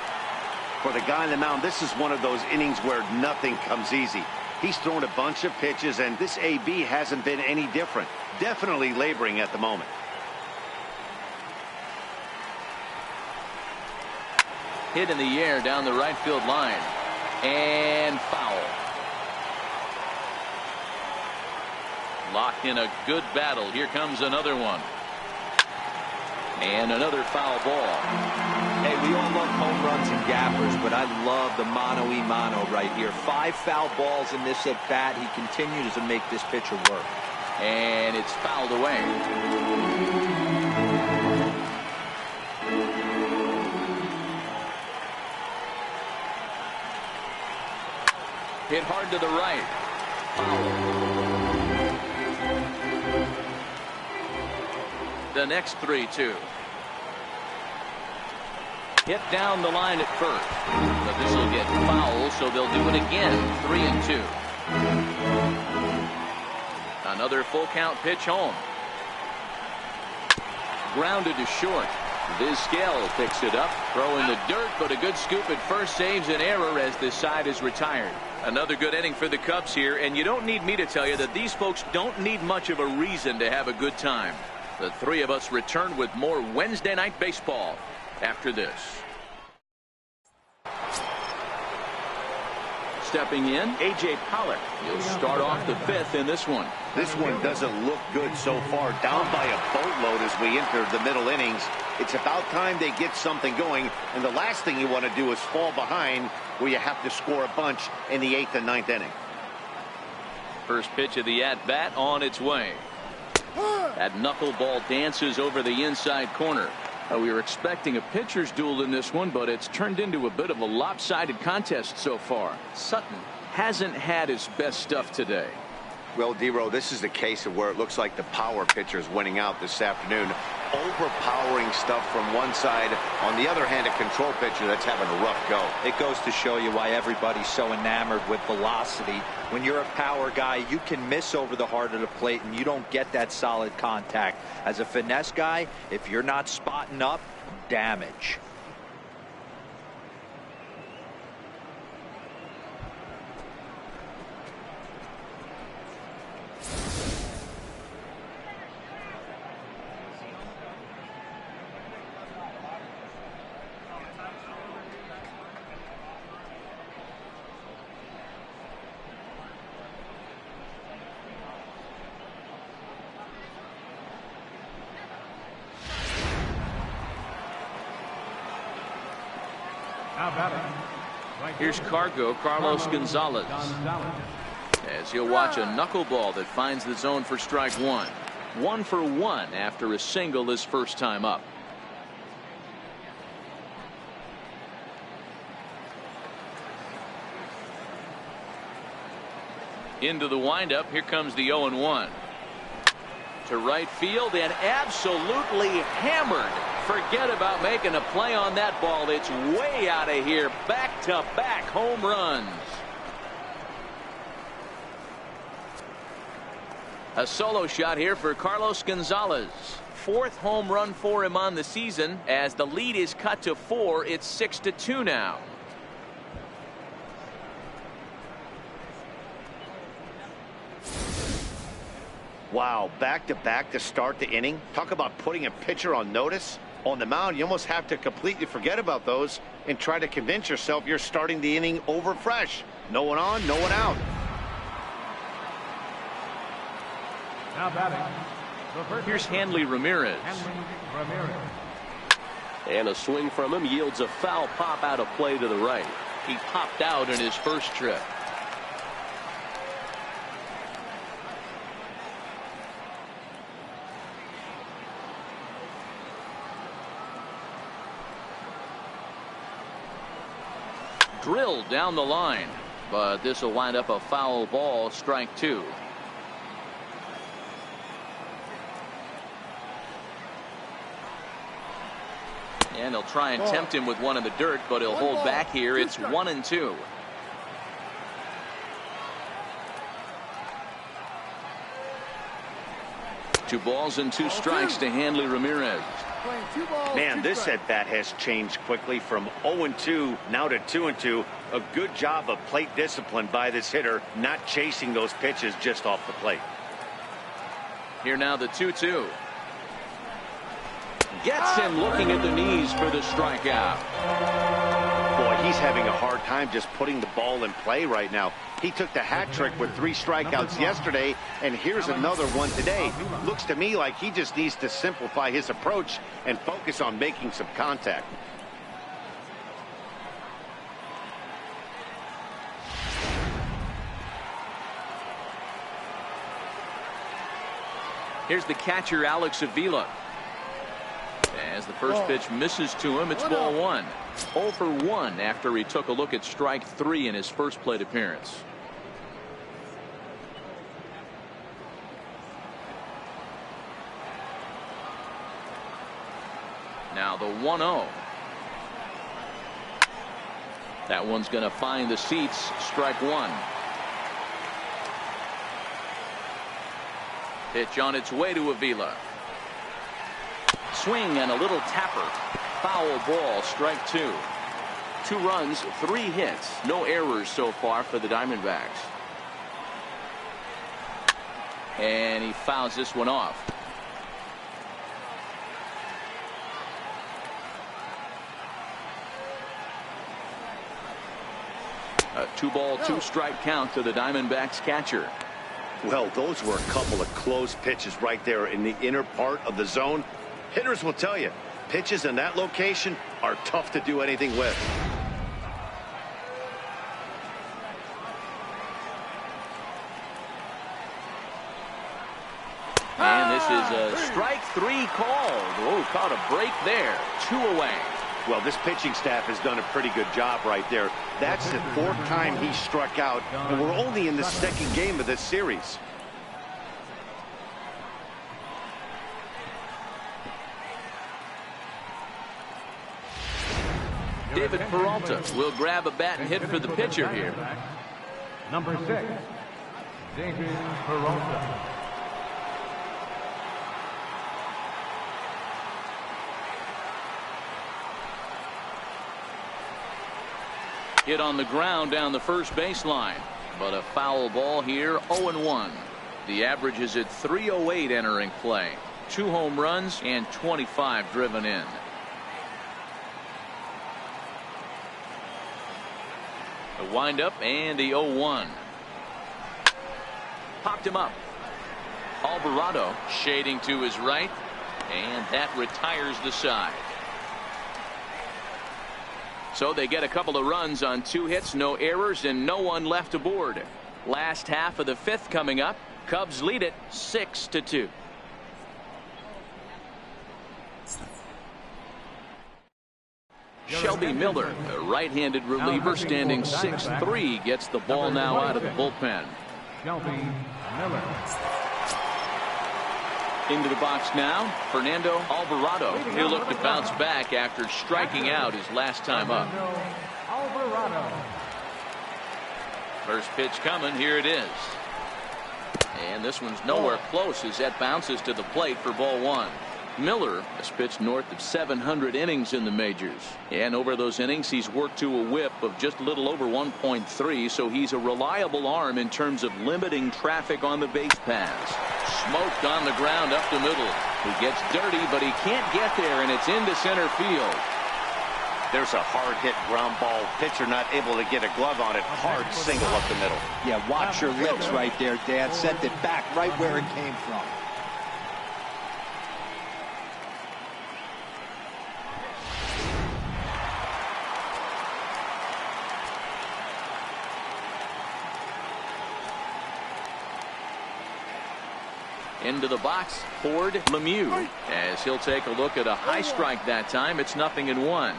For the guy on the mound, this is one of those innings where nothing comes easy. He's thrown a bunch of pitches, and this AB hasn't been any different. Definitely laboring at the moment. Hit in the air down the right field line. And foul. Locked in a good battle. Here comes another one. And another foul ball. Hey, we all love home runs and gappers, but I love the mano-y-mano right here. 5 foul balls in this at-bat. He continues to make this pitcher work. And it's fouled away. Hit hard to the right. Foul. The next 3-2. Hit down the line at first. But this will get foul, so they'll do it again. 3-2. Another full count pitch home. Grounded to short. Vizquel picks it up. Throw in the dirt, but a good scoop at first saves an error as this side is retired. Another good inning for the Cubs here, and you don't need me to tell you that these folks don't need much of a reason to have a good time. The three of us return with more Wednesday Night Baseball after this. Stepping in, A.J. Pollock. He'll start off the 5th in this one. This one doesn't look good so far. Down by a boatload as we enter the middle innings. It's about time they get something going, and the last thing you want to do is fall behind where you have to score a bunch in the 8th and 9th inning. First pitch of the at-bat on its way. That knuckleball dances over the inside corner. We were expecting a pitcher's duel in this one, but it's turned into a bit of a lopsided contest so far. Sutton hasn't had his best stuff today. Well, D-Row, this is the case of where it looks like the power pitcher is winning out this afternoon. Overpowering stuff from one side. On the other hand, a control pitcher that's having a rough go. It goes to show you why everybody's so enamored with velocity. When you're a power guy, you can miss over the heart of the plate and you don't get that solid contact. As a finesse guy, if you're not spotting up, damage. Here's Carlos Gonzalez, as he'll watch a knuckleball that finds the zone for strike one. 1 for 1 after a single his first time up. Into the windup. Here comes the 0-1. To right field and absolutely hammered. Forget about making a play on that ball. It's way out of here. Back-to-back home runs. A solo shot here for Carlos Gonzalez. 4th home run for him on the season. As the lead is cut to 4, it's 6-2 now. Wow, back-to-back to start the inning. Talk about putting a pitcher on notice. On the mound, you almost have to completely forget about those and try to convince yourself you're starting the inning over fresh. No one on, no one out. Now batting. Here's Hanley Ramirez. And a swing from him yields a foul pop out of play to the right. He popped out in his first trip. Drilled down the line, but this will wind up a foul ball, strike 2. And they'll try and tempt him with one in the dirt, but he'll hold back here. It's 1-2. Two balls and two strikes to Hanley Ramirez. Man, this at-bat has changed quickly from 0-2 now to 2-2. A good job of plate discipline by this hitter, not chasing those pitches just off the plate. Here now the 2-2. Gets him looking at the knees for the strikeout. Boy, he's having a hard time just putting the ball in play right now. He took the hat trick with 3 strikeouts yesterday, and here's another one today. Looks to me like he just needs to simplify his approach and focus on making some contact. Here's the catcher, Alex Avila. As the first pitch misses to him, it's ball 1. 0 for 1 after he took a look at strike 3 in his first plate appearance. Now the 1-0. That one's going to find the seats. Strike 1. Pitch on its way to Avila. Swing and a little tapper. Foul ball. Strike 2. 2 runs, 3 hits. No errors so far for the Diamondbacks. And he fouls this one off. A 2-ball, 2-strike count to the Diamondbacks catcher. Well, those were a couple of close pitches right there in the inner part of the zone. Hitters will tell you, pitches in that location are tough to do anything with. And this is a strike 3 called. Oh, caught a break there. 2 away. Well, this pitching staff has done a pretty good job right there. That's the 4th time he struck out, and we're only in the 2nd game of this series. David Peralta will grab a bat and hit for the pitcher here. Number 6, David Peralta. Hit on the ground down the first baseline, but a foul ball here. 0-1. The average is at 308 entering play. 2 home runs and 25 driven in. The windup and the 0-1. Popped him up. Alvarado shading to his right, and that retires the side. So they get a couple of runs on 2 hits, no errors, and no one left aboard. Last half of the 5th coming up. Cubs lead it 6-2. Shelby Miller, a right-handed reliever, standing 6'3", gets the ball now out of the bullpen. Shelby Miller. Into the box now, Fernando Alvarado. He'll look to bounce back after striking out his last time up. Alvarado. First pitch coming, here it is. And this one's nowhere close as that bounces to the plate for ball 1. Miller has pitched north of 700 innings in the majors, and over those innings he's worked to a whip of just a little over 1.3, so he's a reliable arm in terms of limiting traffic on the base paths. Smoked on the ground up the middle. He gets dirty, but he can't get there, and it's into center field. There's a hard hit ground ball. Pitcher not able to get a glove on it. Hard single up the middle. Yeah, watch your lips right there, Dad. Sent it back right where it came from. Into the box, Ford Lemieux, as he'll take a look at a high strike that time. It's 0-1.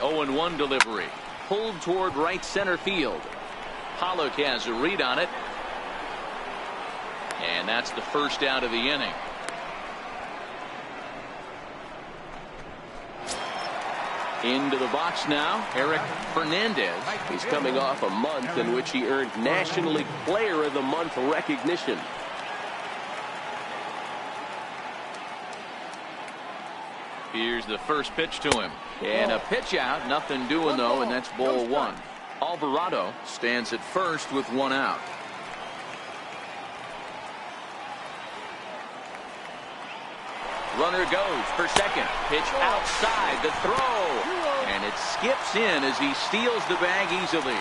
0-1 delivery. Pulled toward right center field. Pollock has a read on it. And that's the first out of the inning. Into the box now, Eric Fernandez. He's coming off a month in which he earned National League Player of the Month recognition. Here's the first pitch to him. And a pitch out. Nothing doing, though, and that's ball one. Alvarado stands at first with one out. Runner goes for second. Pitch outside. The throw. And it skips in as he steals the bag easily.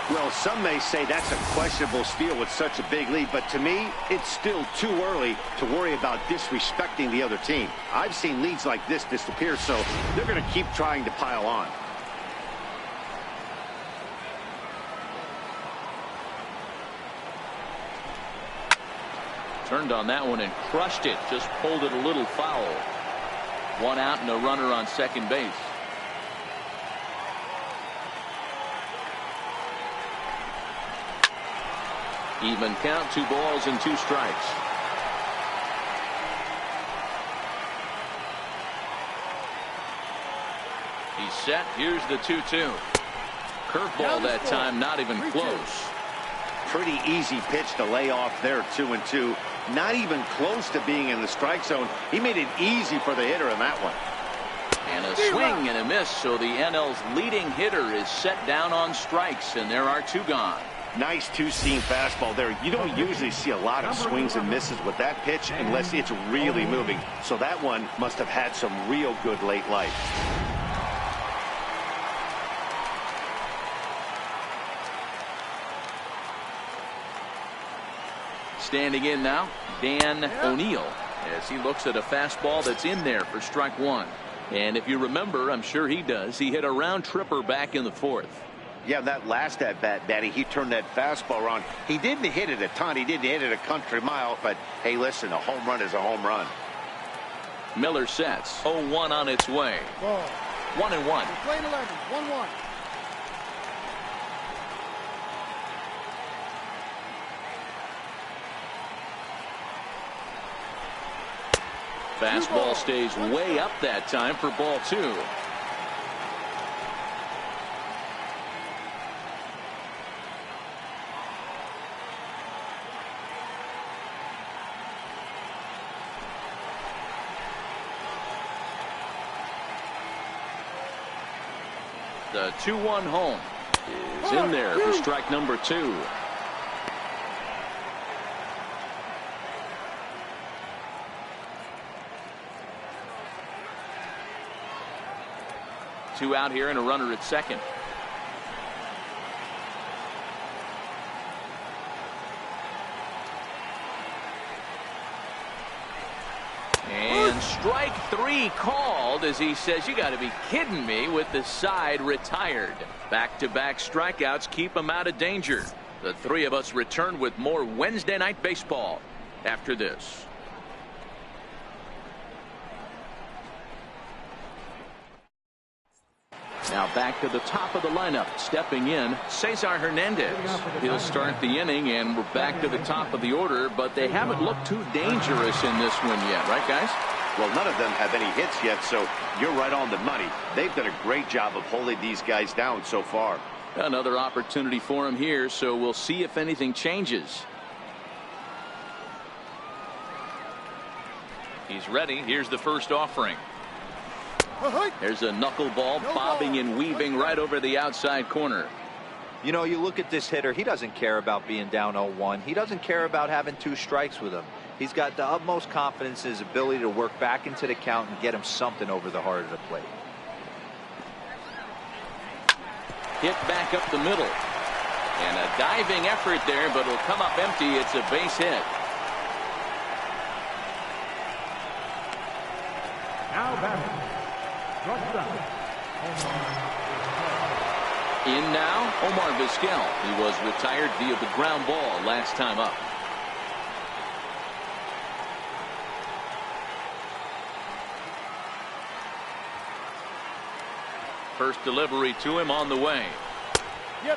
Well, some may say that's a questionable steal with such a big lead, but to me, it's still too early to worry about disrespecting the other team. I've seen leads like this disappear, so they're going to keep trying to pile on. Turned on that one and crushed it. Just pulled it a little foul. One out and a runner on second base. Even count, 2 balls and 2 strikes. He's set. Here's the 2-2. Curveball that time, not even close. Pretty easy pitch to lay off there, 2-2. Not even close to being in the strike zone. He made it easy for the hitter in that one. And a swing and a miss, so the NL's leading hitter is set down on strikes, and there are 2 gone. Nice two-seam fastball there. You don't usually see a lot of swings and misses with that pitch unless it's really moving. So that one must have had some real good late life. Standing in now, Dan O'Neill, as he looks at a fastball that's in there for strike 1. And if you remember, I'm sure he does, he hit a round tripper back in the 4th. Yeah, that last at-bat, Daddy, he turned that fastball around. He didn't hit it a ton. He didn't hit it a country mile. But, hey, listen, a home run is a home run. Miller sets. 0-1 on its way. Ball. 1-1. Playing 11. 1-1. Fastball stays way up that time for ball 2. The 2-1 home is in there for strike number 2. Two out here and a runner at second. And strike 3 called as he says, you got to be kidding me, with the side retired. Back-to-back strikeouts keep him out of danger. The 3 of us return with more Wednesday Night Baseball after this. Now back to the top of the lineup. Stepping in, Cesar Hernandez. He'll start the inning, and we're back to the top of the order, but they haven't looked too dangerous in this one yet, right, guys? Well, none of them have any hits yet, so you're right on the money. They've done a great job of holding these guys down so far. Another opportunity for him here, so we'll see if anything changes. He's ready. Here's the first offering. There's a knuckleball bobbing and weaving right over the outside corner. You know, you look at this hitter, he doesn't care about being down 0-1. He doesn't care about having 2 strikes with him. He's got the utmost confidence in his ability to work back into the count and get him something over the heart of the plate. Hit back up the middle. And a diving effort there, but it'll come up empty. It's a base hit. Now batting. In now, Omar Vizquel. He was retired via the ground ball last time up. First delivery to him on the way.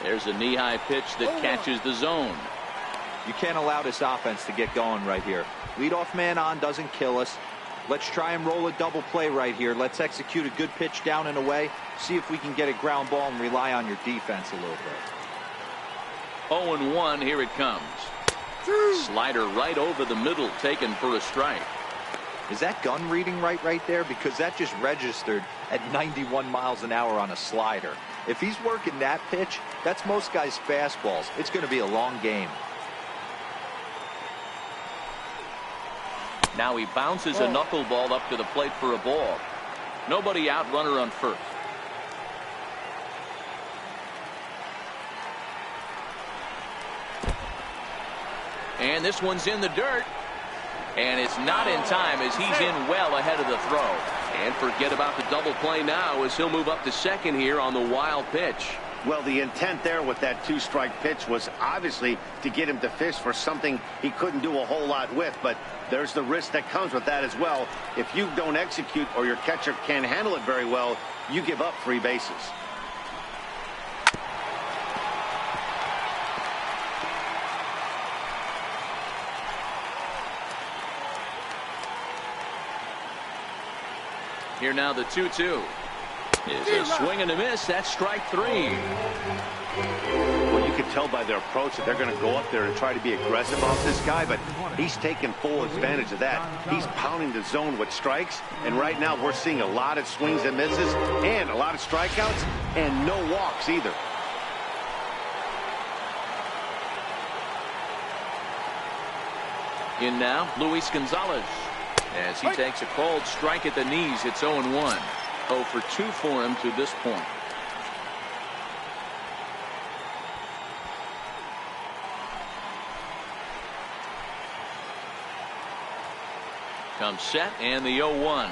There's a knee-high pitch that catches the zone. You can't allow this offense to get going right here. Leadoff man on doesn't kill us. Let's try and roll a double play right here. Let's execute a good pitch down and away. See if we can get a ground ball and rely on your defense a little bit. 0-1, here it comes. Slider right over the middle, taken for a strike. Is that gun reading right there? Because that just registered at 91 miles an hour on a slider. If he's working that pitch, that's most guys' fastballs. It's going to be a long game. Now he bounces a knuckleball up to the plate for a ball. Nobody out, runner on first. And this one's in the dirt. And it's not in time as he's in well ahead of the throw. And forget about the double play now as he'll move up to second here on the wild pitch. Well, the intent there with that two-strike pitch was obviously to get him to fish for something he couldn't do a whole lot with, but there's the risk that comes with that as well. If you don't execute or your catcher can't handle it very well, you give up free bases. Here now the 2-2. Is a swing and a miss. That's strike three. Well, you can tell by their approach that they're going to go up there and try to be aggressive off this guy, but he's taking full advantage of that. He's pounding the zone with strikes, and right now we're seeing a lot of swings and misses and a lot of strikeouts and no walks either. In now, Luis Gonzalez. As he takes a cold strike at the knees, it's 0-1. 0 for 2 for him to this point. Comes set and the 0-1.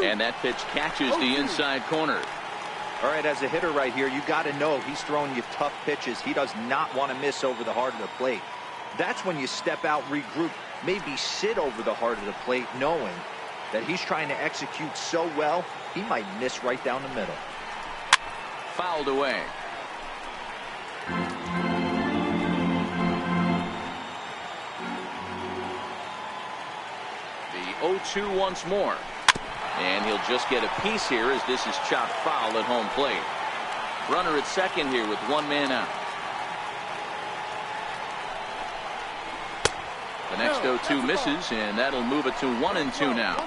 And that pitch catches the inside corner. All right, as a hitter right here, you got to know he's throwing you tough pitches. He does not want to miss over the heart of the plate. That's when you step out, regroup, maybe sit over the heart of the plate, knowing that he's trying to execute so well, he might miss right down the middle. Fouled away. The 0-2 once more. And he'll just get a piece here as this is chopped foul at home plate. Runner at second here with one man out. The next 0-2 misses, and that'll move it to 1-2 now.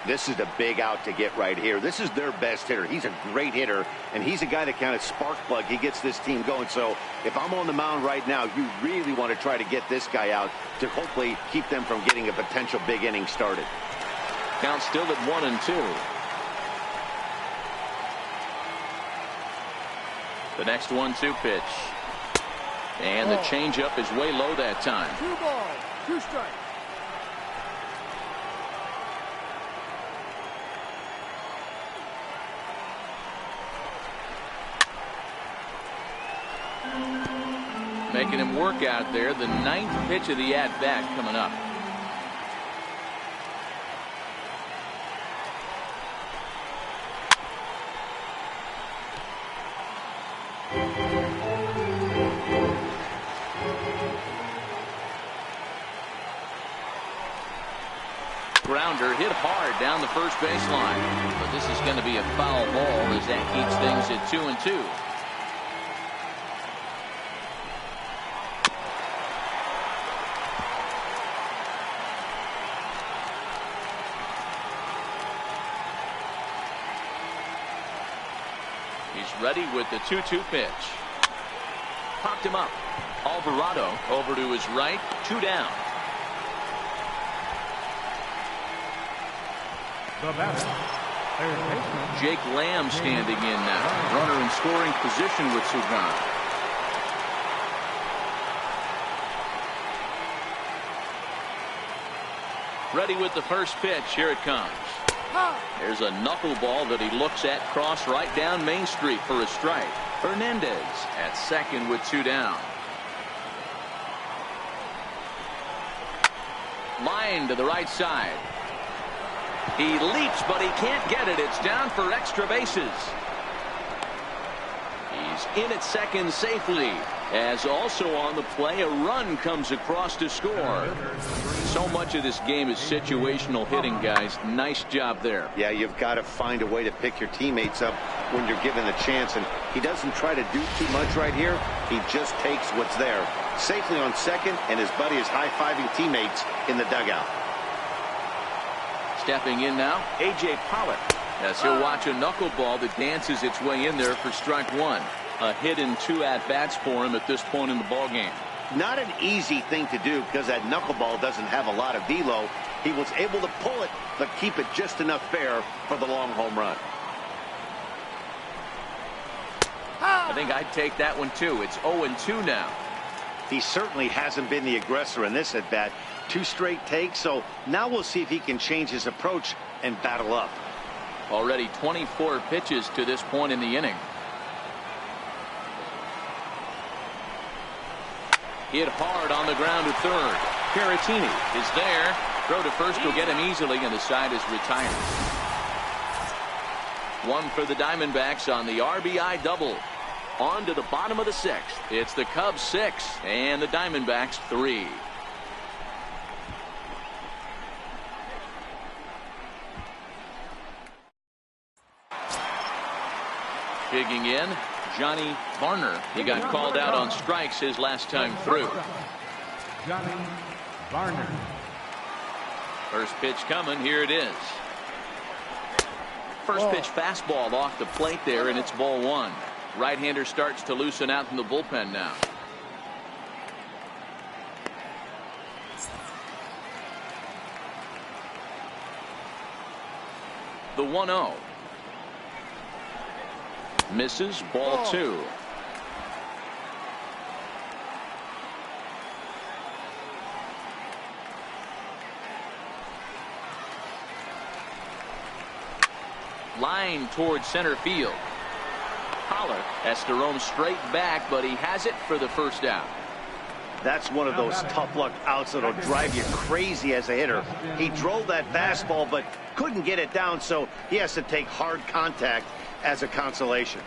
This is a big out to get right here. This is their best hitter. He's a great hitter, and he's a guy that kind of spark plug. He gets this team going. So if I'm on the mound right now, you really want to try to get this guy out to hopefully keep them from getting a potential big inning started. Count still at 1-2. The next 1-2 pitch. And the changeup is way low that time. 2 balls, 2 strikes. Making him work out there. The 9th pitch of the at-bat coming up. Grounder hit hard down the first baseline. But this is going to be a foul ball as that keeps things at 2-2. He's ready with the 2-2 pitch. Popped him up. Alvarado over to his right. 2 down. The batter, third baseman, Jake Lamb standing in now. Runner in scoring position with Sugan. Ready with the first pitch. Here it comes. There's a knuckleball that he looks at cross right down Main Street for a strike. Hernandez at second with 2 down. Line to the right side. He leaps, but he can't get it. It's down for extra bases. He's in at second safely, as also on the play a run comes across to score. So much of this game is situational hitting, guys. Nice job there. Yeah, you've got to find a way to pick your teammates up when you're given the chance, and he doesn't try to do too much right here. He just takes what's there. Safely on second, and his buddy is high-fiving teammates in the dugout. Stepping in now, A.J. Pollock, as he'll watch a knuckleball that dances its way in there for strike one. A hit and 2 at-bats for him at this point in the ballgame. Not an easy thing to do because that knuckleball doesn't have a lot of velo. He was able to pull it, but keep it just enough fair for the long home run. I think I'd take that one, too. It's 0-2 now. He certainly hasn't been the aggressor in this at-bat. 2 straight takes, so now we'll see if he can change his approach and battle up. Already 24 pitches to this point in the inning. Hit hard on the ground to third. Caratini is there. Throw to first will get him easily, and the side is retired. One for the Diamondbacks on the RBI double. On to the bottom of the 6th. It's the Cubs 6 and the Diamondbacks 3. Digging in, Johnny Varner. He got called out on strikes his last time through. Johnny Varner. First pitch coming. Here it is. First pitch fastball off the plate there, and it's ball 1. Right-hander starts to loosen out in the bullpen now. The 1-0. Misses, ball 2. Line towards center field. Pollock has to roam straight back, but he has it for the first out. That's one of those tough luck outs that'll drive you crazy as a hitter. He drove that fastball, but couldn't get it down, so he has to take hard contact as a consolation.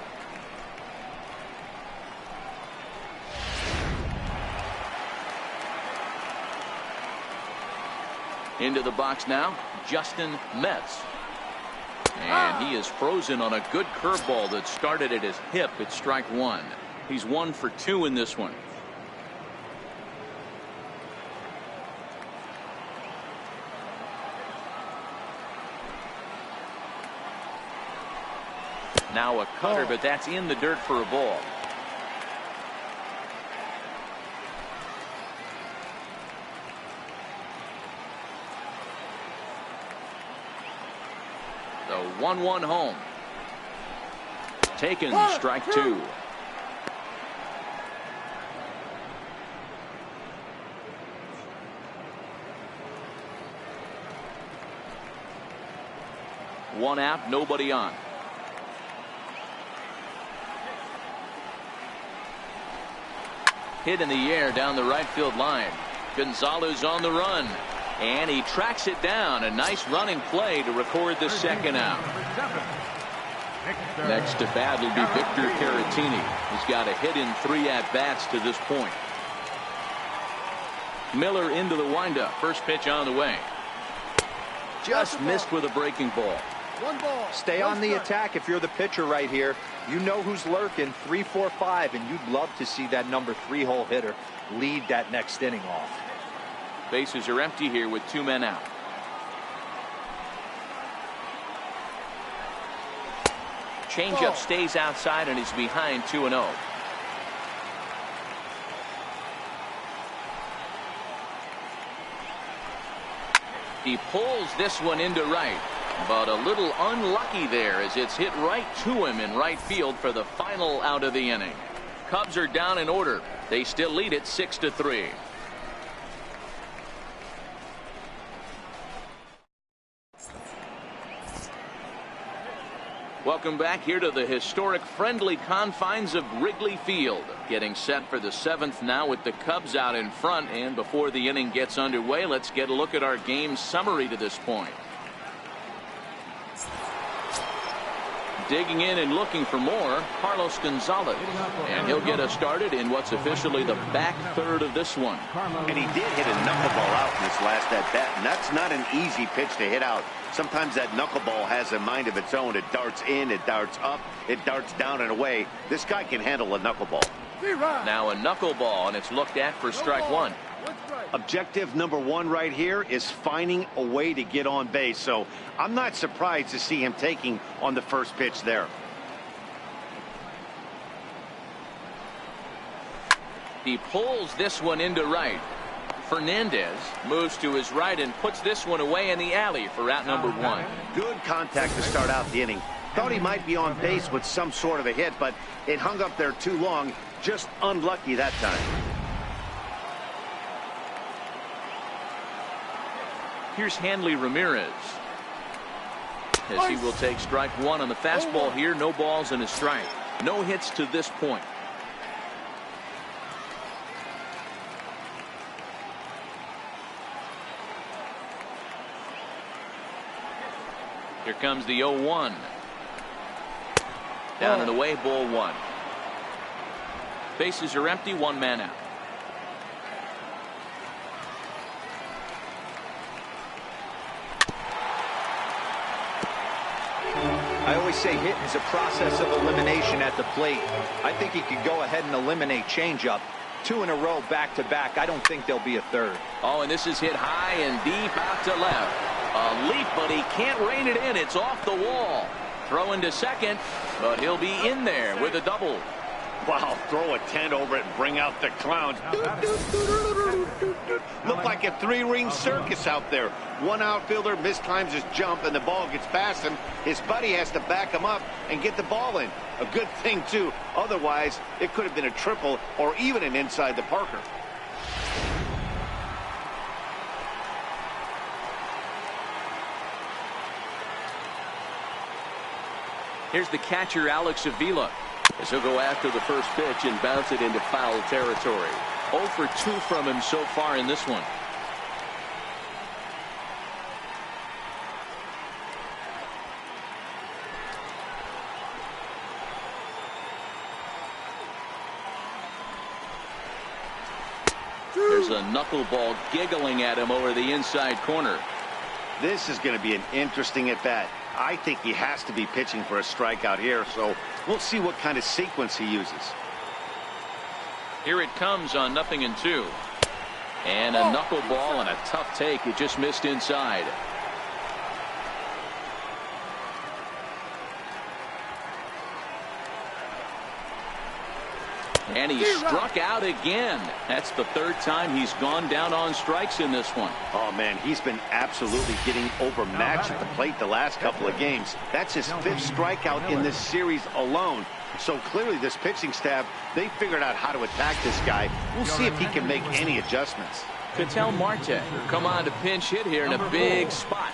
Into the box now, Justin Metz. And he is frozen on a good curveball that started at his hip at strike 1. He's 1 for 2 in this one. Now a cutter, but that's in the dirt for a ball. The 1-1 home. Taken, strike 2. One out, nobody on. Hit in the air down the right field line. Gonzalez on the run, and he tracks it down. A nice running play to record the second out. Next to bat will be Victor Caratini. He's got a hit in 3 at-bats to this point. Miller into the windup. First pitch on the way. Just missed with a breaking ball. 1 ball. Stay on the attack if you're the pitcher right here. You know who's lurking, 3, 4, 5, and you'd love to see that number 3-hole hitter lead that next inning off. Bases are empty here with 2 men out. Changeup stays outside and is behind 2-0. He pulls this one into right, but a little unlucky there as it's hit right to him in right field for the final out of the inning. Cubs are down in order. They still lead it 6-3. Welcome back here to the historic friendly confines of Wrigley Field. Getting set for the 7th now with the Cubs out in front. And before the inning gets underway, let's get a look at our game summary to this point. digging in and looking for more, Carlos Gonzalez. And he'll get us started in what's officially the back third of this one. And he did hit a knuckleball out in this last at-bat, and that's not an easy pitch to hit out. Sometimes that knuckleball has a mind of its own. It darts in, it darts up, it darts down and away. This guy can handle a knuckleball. Now a knuckleball, and it's looked at for strike one. Objective number one right here is finding a way to get on base. So I'm not surprised to see him taking on the first pitch there. He pulls this one into right. Fernandez moves to his right and puts this one away in the alley for out number one. Good contact to start out the inning. Thought he might be on base with some sort of a hit, but it hung up there too long. Just unlucky that time. Here's Hanley Ramirez, as he will take strike one on the fastball here. No balls and a strike. No hits to this point. Here comes the 0-1. Down and away, ball one. Bases are empty, one man out. I always say hitting is a process of elimination at the plate. I think he could go ahead and eliminate changeup. 2 in a row back to back. I don't think there'll be a third. Oh, and this is hit high and deep out to left. A leap, but he can't rein it in. It's off the wall. Throw into second, but he'll be in there with a double. Wow, throw a tent over it and bring out the clowns. Look like a three-ring circus out there. One outfielder mistimes his jump and the ball gets past him. His buddy has to back him up and get the ball in. A good thing, too. Otherwise, it could have been a triple or even an inside the Parker. Here's the catcher, Alex Avila, as he'll go after the first pitch and bounce it into foul territory. 0 for 2 from him so far in this one. There's a knuckleball giggling at him over the inside corner. This is going to be an interesting at-bat. I think he has to be pitching for a strikeout here, so we'll see what kind of sequence he uses. Here it comes on 0-2. And a knuckleball and a tough take. It just missed inside. And he struck out again. That's the third time he's gone down on strikes in this one. Oh, man, he's been absolutely getting overmatched at the plate the last couple of games. That's his 5th strikeout in this series alone. So clearly this pitching staff, they figured out how to attack this guy. We'll see if he can make any adjustments. Ketel Marte come on to pinch hit here in a big spot.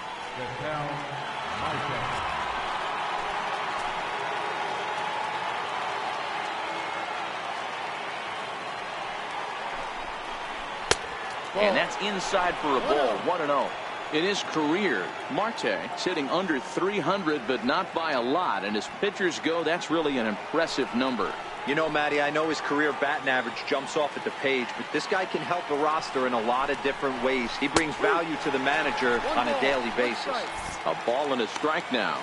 And that's inside for a ball. 1-0. In his career, Marte sitting under 300, but not by a lot. And as pitchers go, that's really an impressive number. You know, Matty, I know his career batting average jumps off at the page, but this guy can help a roster in a lot of different ways. He brings value to the manager on a daily basis. A ball and a strike now.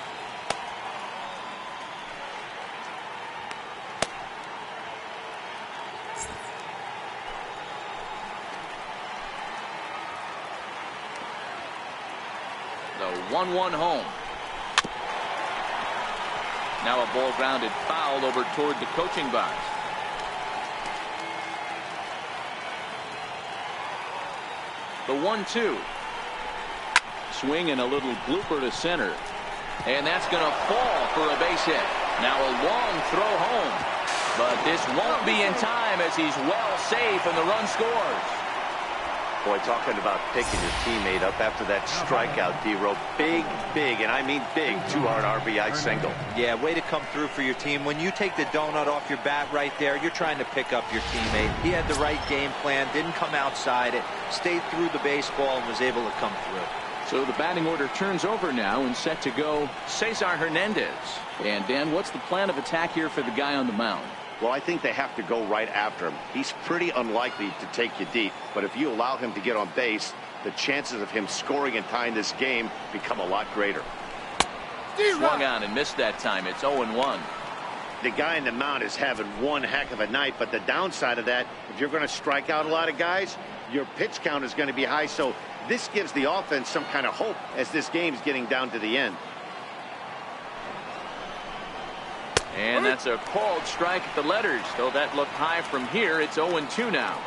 The 1-1 home. Now a ball grounded foul over toward the coaching box. The 1-2. Swing and a little blooper to center. And that's going to fall for a base hit. Now a long throw home. But this won't be in time as he's well safe and the run scores. Boy, talking about picking your teammate up after that strikeout, D-Row. Big, and I mean big, 2-run RBI single. Yeah, way to come through for your team. When you take the donut off your bat right there, you're trying to pick up your teammate. He had the right game plan, didn't come outside it, stayed through the baseball, and was able to come through. So the batting order turns over now and set to go Cesar Hernandez. And Dan, what's the plan of attack here for the guy on the mound? Well, I think they have to go right after him. He's pretty unlikely to take you deep, but if you allow him to get on base, the chances of him scoring and tying this game become a lot greater. Swung on and missed that time. It's 0-1. The guy in the mound is having one heck of a night, but the downside of that, if you're going to strike out a lot of guys, your pitch count is going to be high. So this gives the offense some kind of hope as this game's getting down to the end. And that's a called strike at the letters. Though that looked high from here, it's 0-2 now.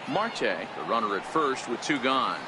Marte, the runner at first with 2 gone.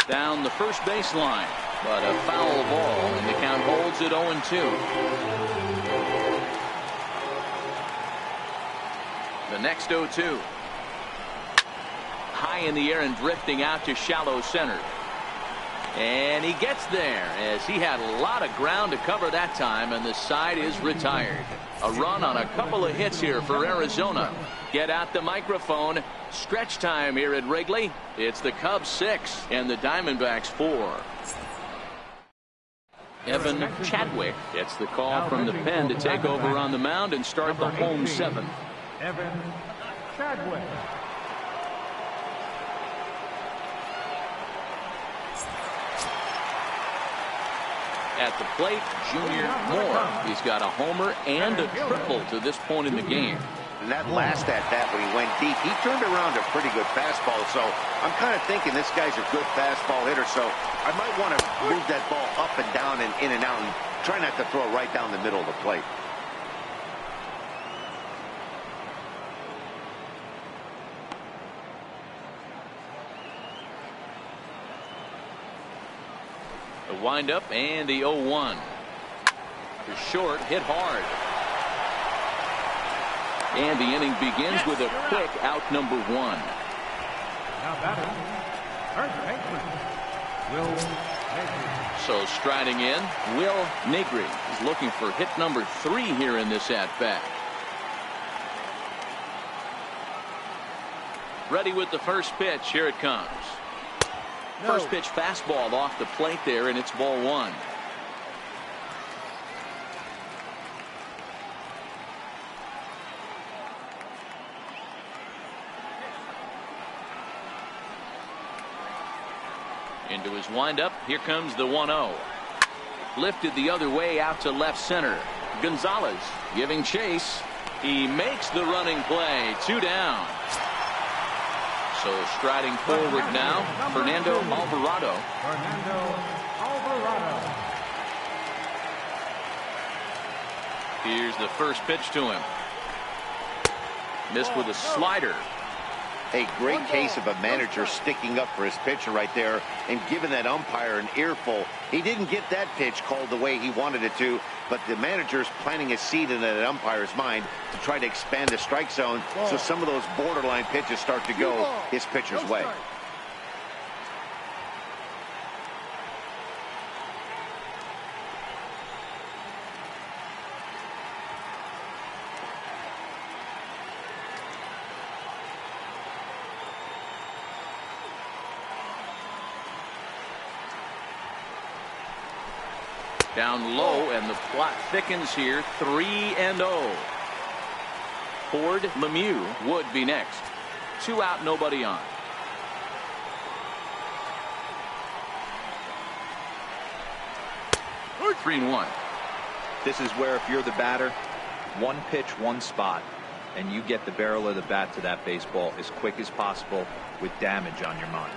Down the first baseline, but a foul ball, and the count holds at 0-2. The next 0-2. High in the air and drifting out to shallow center. And he gets there as he had a lot of ground to cover that time, and the side is retired. A run on a couple of hits here for Arizona. Get out the microphone. Stretch time here at Wrigley. It's the Cubs 6 and the Diamondbacks 4. Evan Chadwick gets the call from the pen to take over on the mound and start the home 7th. Evan Chadwick. At the plate, Junior Moore. He's got a homer and a triple to this point in the game. And that last at-bat when he went deep, he turned around a pretty good fastball. So I'm kind of thinking this guy's a good fastball hitter. So I might want to move that ball up and down and in and out and try not to throw it right down the middle of the plate. The windup and the 0-1. The short hit hard. And the inning begins with a quick out number 1. Now batting, first baseman, Will Negri. So striding in, Will Negri is looking for hit number 3 here in this at-bat. Ready with the first pitch. Here it comes. No. First pitch fastball off the plate there, and it's ball 1. Into his windup. Here comes the 1-0. Lifted the other way out to left center. Gonzalez giving chase. He makes the running play. 2 down. So striding forward now, Fernando Alvarado. Fernando Alvarado. Here's the first pitch to him. Missed with a slider. A great case of a manager sticking up for his pitcher right there and giving that umpire an earful. He didn't get that pitch called the way he wanted it to, but the manager's planting a seed in that umpire's mind to try to expand the strike zone so some of those borderline pitches start to go his pitcher's way. Down low, and the plot thickens here. 3-0. Ford Lemieux would be next. 2 out, nobody on. Or 3-1. This is where, if you're the batter, one pitch, one spot, and you get the barrel of the bat to that baseball as quick as possible with damage on your mind.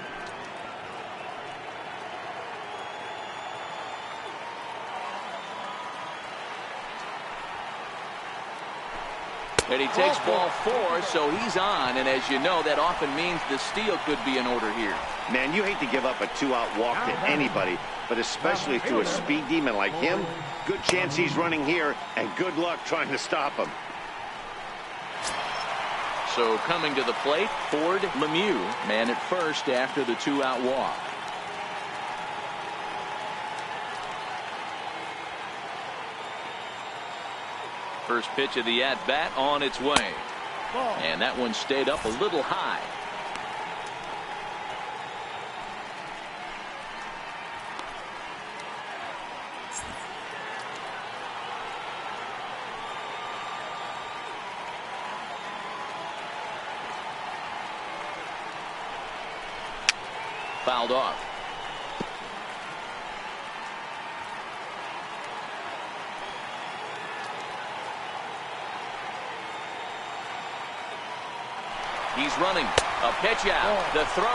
And he takes ball 4, so he's on. And as you know, that often means the steal could be in order here. Man, you hate to give up a 2-out walk to anybody, but especially to a speed demon like him. Good chance he's running here, and good luck trying to stop him. So coming to the plate, Ford Lemieux, man at first after the 2-out walk. First pitch of the at-bat on its way. And that one stayed up a little high. Fouled off. He's running. A pitch out. The throw.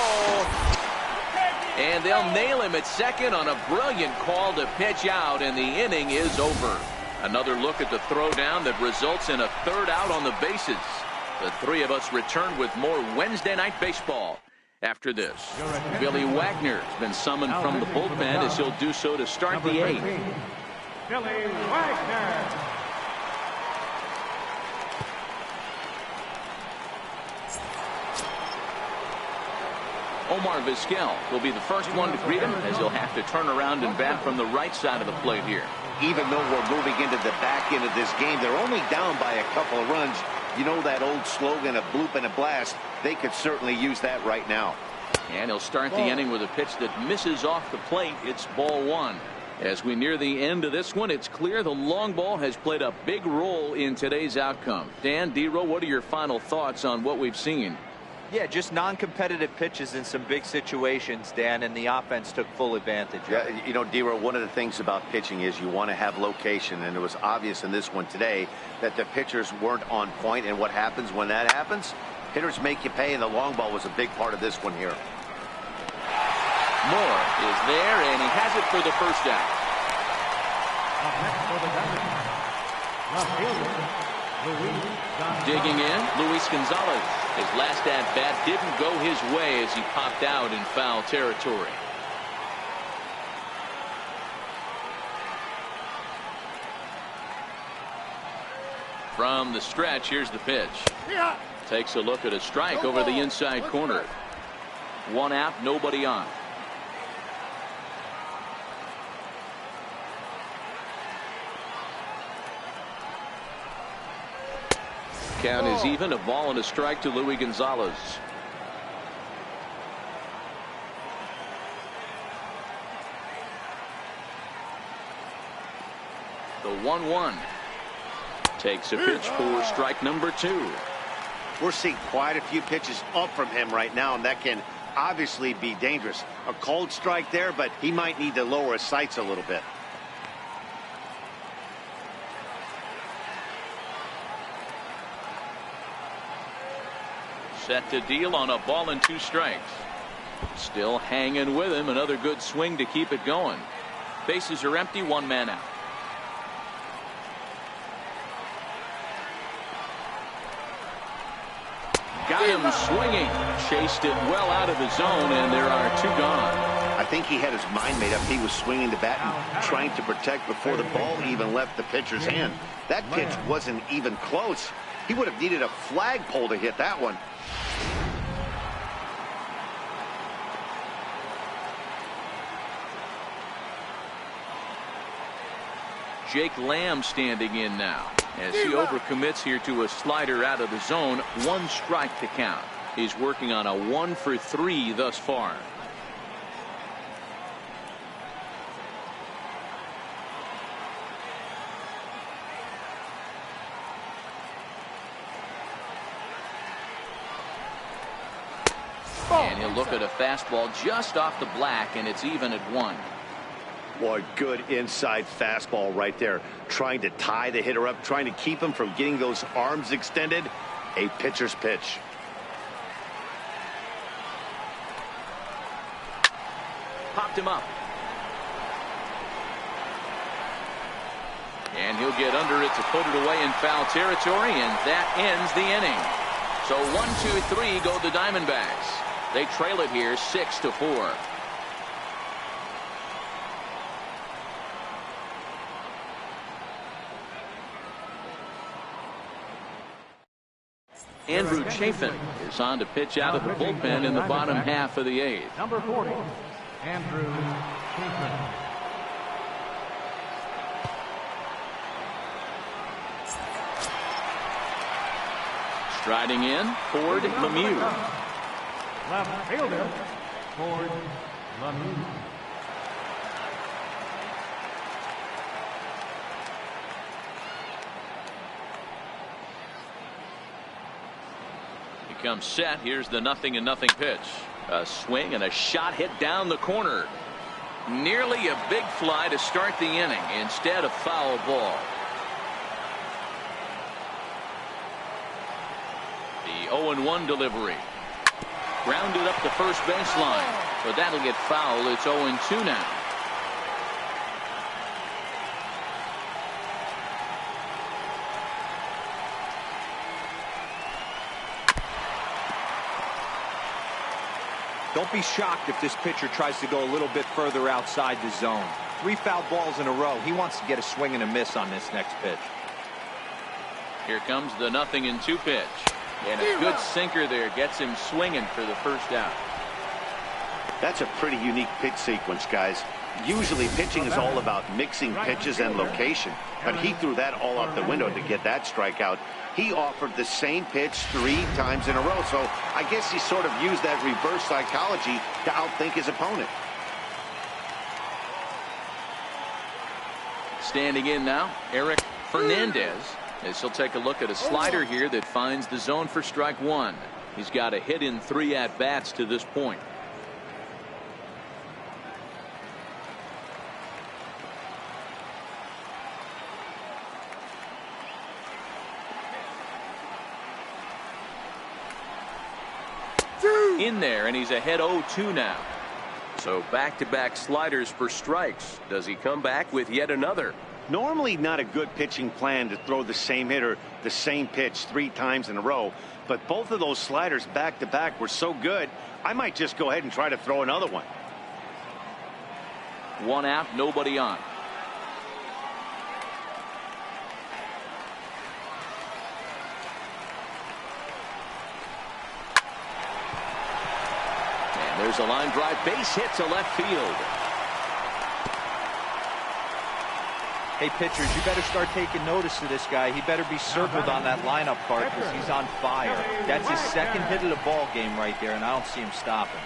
And they'll nail him at second on a brilliant call to pitch out, and the inning is over. Another look at the throw down that results in a 3rd out on the bases. The three of us return with more Wednesday Night Baseball. After this, Billy Wagner has been summoned from the bullpen as he'll do so to start the 8th. Billy Wagner. Omar Vizquel will be the first one to greet him as he'll have to turn around and bat from the right side of the plate here. Even though we're moving into the back end of this game, they're only down by a couple of runs. You know that old slogan, a bloop and a blast. They could certainly use that right now. And he'll start the inning with a pitch that misses off the plate. It's ball 1. As we near the end of this one, it's clear the long ball has played a big role in today's outcome. Dan, D-Row, what are your final thoughts on what we've seen? Yeah, just non-competitive pitches in some big situations, Dan, and the offense took full advantage. Yeah, you know, D-Row, one of the things about pitching is you want to have location, and it was obvious in this one today that the pitchers weren't on point, and what happens when that happens? Hitters make you pay, and the long ball was a big part of this one here. Moore is there, and he has it for the first out. Up next for the Diamondbacks, left fielder, Luis Gonzalez. Digging in, Luis Gonzalez. His last at-bat didn't go his way as he popped out in foul territory. From the stretch, here's the pitch. Takes a look at a strike over the inside corner. 1 out, nobody on. Count is even, a ball and a strike to Luis Gonzalez. The 1-1 takes a pitch for strike number 2. We're seeing quite a few pitches up from him right now, and that can obviously be dangerous. A cold strike there, but he might need to lower his sights a little bit. Set to deal on a ball and 2 strikes. Still hanging with him. Another good swing to keep it going. Bases are empty, 1 man out. Got him swinging. Chased it well out of the zone, and there are 2 gone. I think he had his mind made up. He was swinging the bat and trying to protect before the ball even left the pitcher's hand. That pitch wasn't even close. He would have needed a flagpole to hit that one. Jake Lamb standing in now as he overcommits here to a slider out of the zone. 1 strike to count. He's working on a 1 for 3 thus far. And he'll look at a fastball just off the black, and it's even at 1. Boy, good inside fastball right there. Trying to tie the hitter up, trying to keep him from getting those arms extended. A pitcher's pitch. Popped him up. And he'll get under it to put it away in foul territory, and that ends the inning. So 1, 2, 3 go the Diamondbacks. They trail it here 6-4. Andrew Chafin is on to pitch out of the bullpen in the bottom half of the 8th. Number 40, Andrew Chafin. Striding in, Ford Lemieux. Left fielder, Ford Lemieux. He comes set. Here's the 0-0 pitch. A swing and a shot hit down the corner. Nearly a big fly to start the inning. Instead, a foul ball. The 0-1 delivery. Grounded up the first baseline. But that'll get foul. It's 0-2 now. Don't be shocked if this pitcher tries to go a little bit further outside the zone. 3 foul balls in a row. He wants to get a swing and a miss on this next pitch. Here comes the 0-2 pitch. And a good sinker there gets him swinging for the first out. That's a pretty unique pitch sequence, guys. Usually pitching is all about mixing pitches and location, but he threw that all out the window to get that strikeout. He offered the same pitch 3 times in a row, so I guess he sort of used that reverse psychology to outthink his opponent. Standing in now, Eric Fernandez, as he'll take a look at a slider here that finds the zone for strike 1. He's got a hit in 3 at-bats to this point. In there, and he's ahead 0-2 now. So back-to-back sliders for strikes. Does he come back with yet another? Normally not a good pitching plan to throw the same hitter the same pitch 3 times in a row, but both of those sliders back-to-back were so good, I might just go ahead and try to throw another one. 1 out, nobody on. There's a line drive, base hit to left field. Hey, pitchers, you better start taking notice of this guy. He better be circled on that lineup card because he's on fire. That's his 2nd hit of the ball game right there, and I don't see him stopping.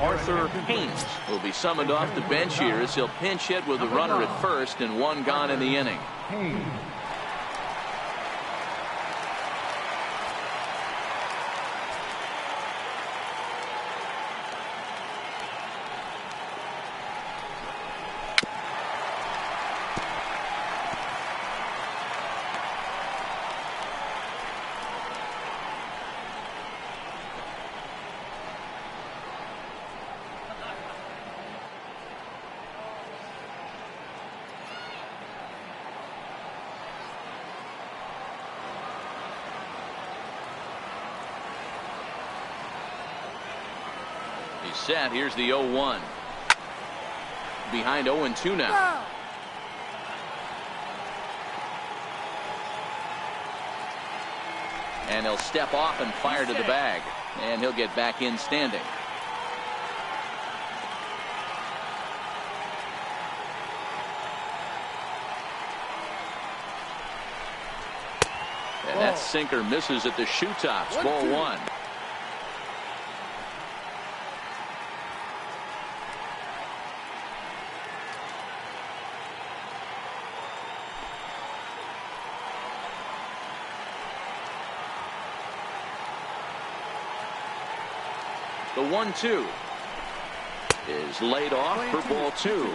Arthur Haynes will be summoned off the bench here as he'll pinch hit with a runner at first and 1 gone in the inning. Set. Here's the 0-1. Behind 0-2 now. And he'll step off and fire to the bag. And he'll get back in standing. And that sinker misses at the shoe tops. Ball 1. The 1-2 is laid off for ball 2.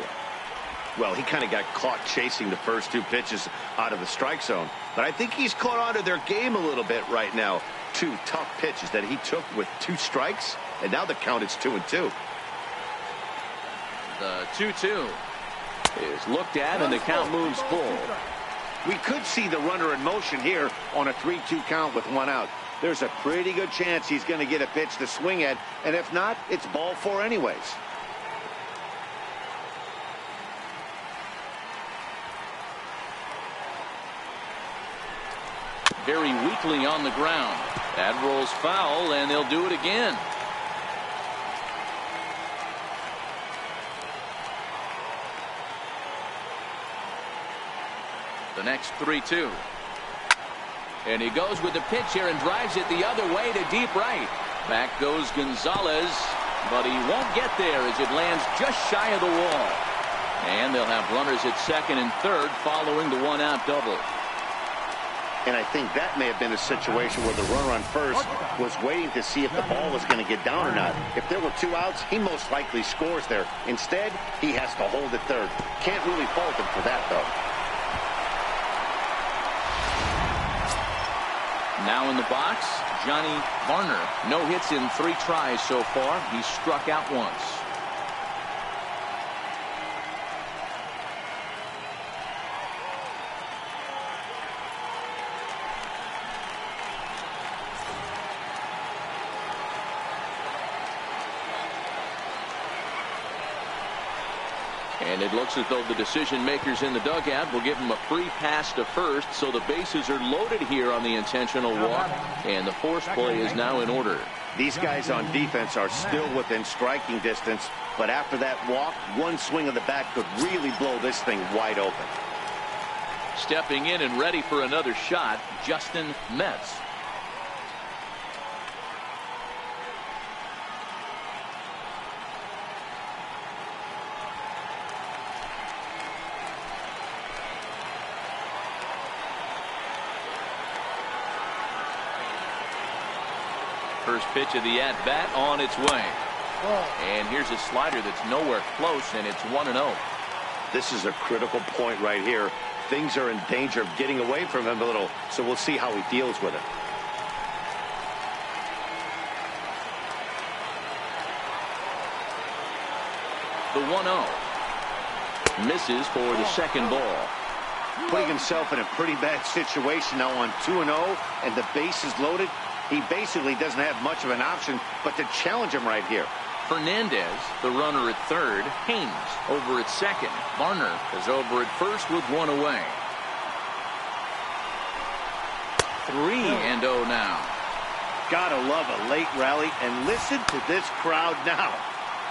Well, he kind of got caught chasing the first 2 pitches out of the strike zone, but I think he's caught on to their game a little bit right now. 2 tough pitches that he took with 2 strikes, and now the count is 2-2. The 2-2. is looked at, and the count moves full. We could see the runner in motion here on a 3-2 count with 1 out. There's a pretty good chance he's going to get a pitch to swing at, and if not, it's ball 4 anyways. Very weakly on the ground. That rolls foul, and they'll do it again. The next 3-2. And he goes with the pitch here and drives it the other way to deep right. Back goes Gonzalez, but he won't get there as it lands just shy of the wall. And they'll have runners at second and third following the 1-out double. And I think that may have been a situation where the runner on first was waiting to see if the ball was going to get down or not. If there were 2 outs, he most likely scores there. Instead, he has to hold at third. Can't really fault him for that, though. Now in the box, Johnny Varner. No hits in 3 tries so far. He's struck out once. And it looks as though the decision makers in the dugout will give him a free pass to first, so the bases are loaded here on the intentional walk, and the force play is now in order. These guys on defense are still within striking distance, but after that walk, 1 swing of the bat could really blow this thing wide open. Stepping in and ready for another shot, Justin Metz. First pitch of the at-bat on its way. And here's a slider that's nowhere close, and it's 1-0. This is a critical point right here. Things are in danger of getting away from him a little, so we'll see how he deals with it. The 1-0. Misses for the second ball. Putting himself in a pretty bad situation now on 2-0, and the bases loaded. He basically doesn't have much of an option but to challenge him right here. Fernandez, the runner at third. Haynes over at second. Varner is over at first with 1 away. 3-0 now. Gotta love a late rally, and listen to this crowd now.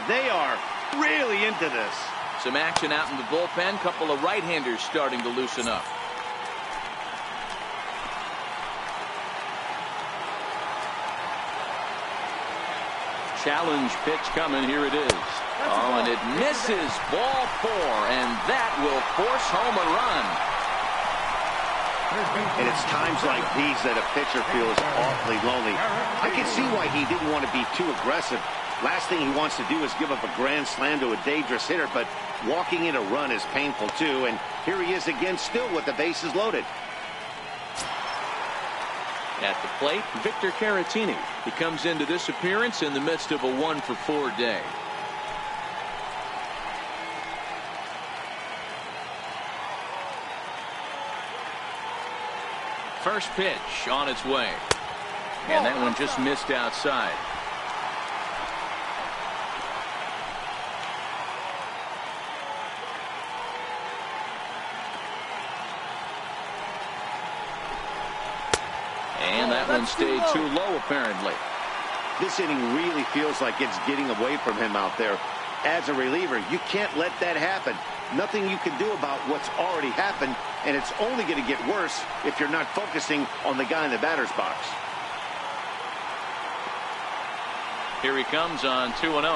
They are really into this. Some action out in the bullpen. Couple of right-handers starting to loosen up. Challenge pitch coming. Here it is. Oh, and it misses. Ball 4, and that will force home a run. And it's times like these that a pitcher feels awfully lonely. I can see why he didn't want to be too aggressive. Last thing he wants to do is give up a grand slam to a dangerous hitter, but walking in a run is painful too. And here he is again, still with the bases loaded. At the plate, Victor Caratini. He comes into this appearance in the midst of a 1-for-4 day. First pitch on its way. And that one just missed outside. And that one stayed too low, apparently. This inning really feels like it's getting away from him out there. As a reliever, you can't let that happen. Nothing you can do about what's already happened, and it's only going to get worse if you're not focusing on the guy in the batter's box. Here he comes on 2-0.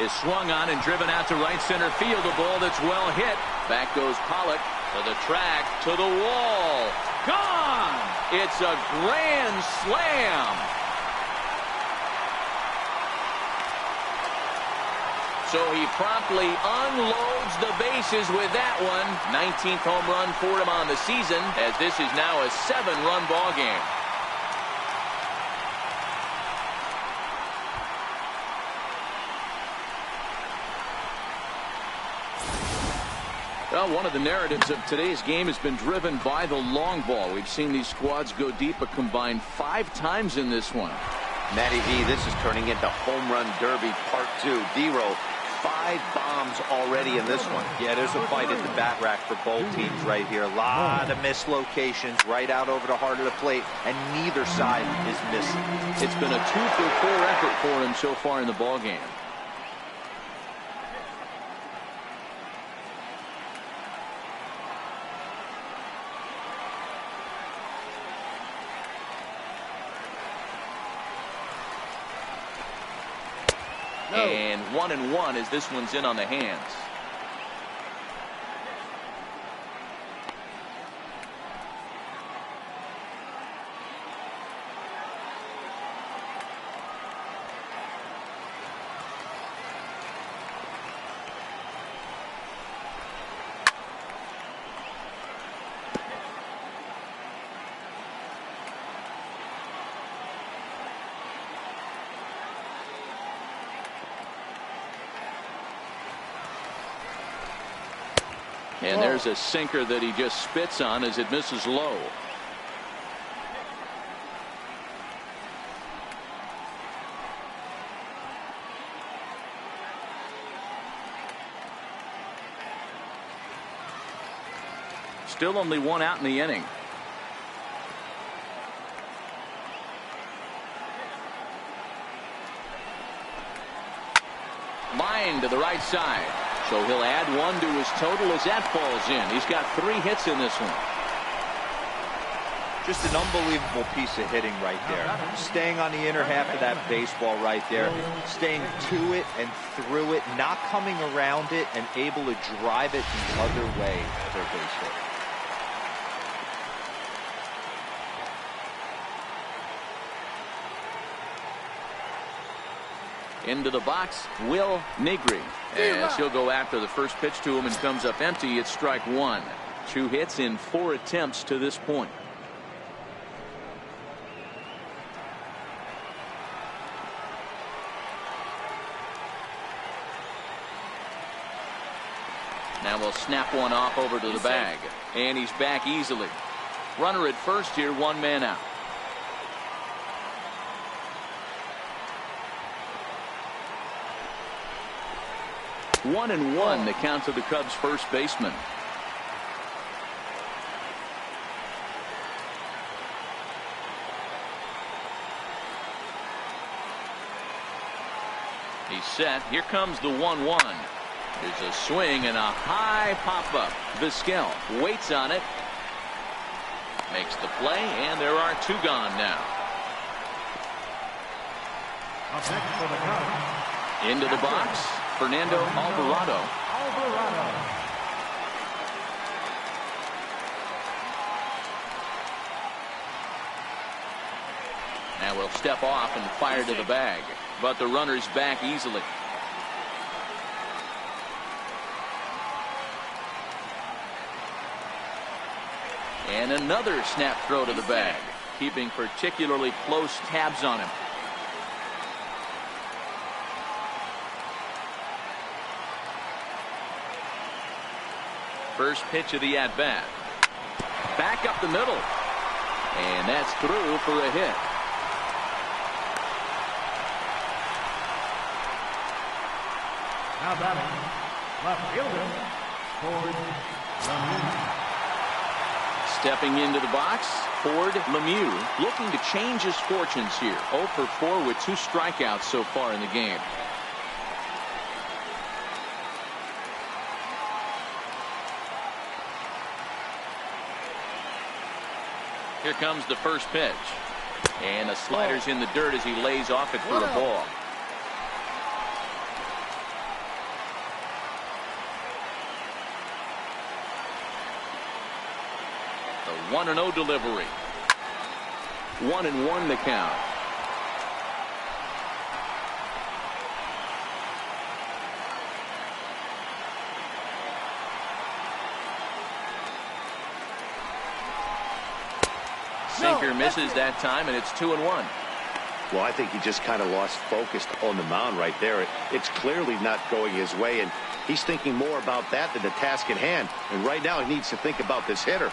Is swung on and driven out to right center field. A ball that's well hit. Back goes Pollock to the track, to the wall. Gone! It's a grand slam. So he promptly unloads the bases with that one. 19th home run for him on the season, as this is now a 7-run ball game. Well, one of the narratives of today's game has been driven by the long ball. We've seen these squads go deep a combined 5 times in this one. Matty V, this is turning into home run derby part 2. D-Row, 5 bombs already in this one. Yeah, there's a fight at the bat rack for both teams right here. A lot of mislocations right out over the heart of the plate, and neither side is missing. It's been a 2-for-4 effort for him so far in the ball game. And 1-1 as this one's in on the hands. And there's a sinker that he just spits on as it misses low. Still only 1 out in the inning. Line to the right side. So he'll add 1 to his total as that falls in. He's got 3 hits in this one. Just an unbelievable piece of hitting right there. Staying on the inner half of that baseball right there. Staying to it and through it. Not coming around it and able to drive it the other way for a base hit. Into the box, Will Negri. As he'll go after the first pitch to him and comes up empty. It's strike 1. 2 hits in 4 attempts to this point. Now we'll snap one off over to the bag. And he's back easily. Runner at first here, 1 man out. One and one, the count to the Cubs' first baseman. He's set. Here comes the 1-1. There's a swing and a high pop-up. Vizquel waits on it. Makes the play, and there are 2 gone now. Up next for the Cubs. Into the box, Fernando Alvarado. Now we'll step off and fire to the bag, but the runner's back easily. And another snap throw to the bag, keeping particularly close tabs on him. First pitch of the at-bat. Back up the middle. And that's through for a hit. Now batting, left fielder, Ford Lemieux. Stepping into the box, Ford Lemieux looking to change his fortunes here. 0 for 4 with 2 strikeouts so far in the game. Here comes the first pitch. And the slider's in the dirt as he lays off it for a ball. The 1-0 delivery. 1-1 the count. Sinker misses that time, and it's 2-1. Well, I think he just kind of lost focus on the mound right there. It's clearly not going his way, and he's thinking more about that than the task at hand. And right now he needs to think about this hitter.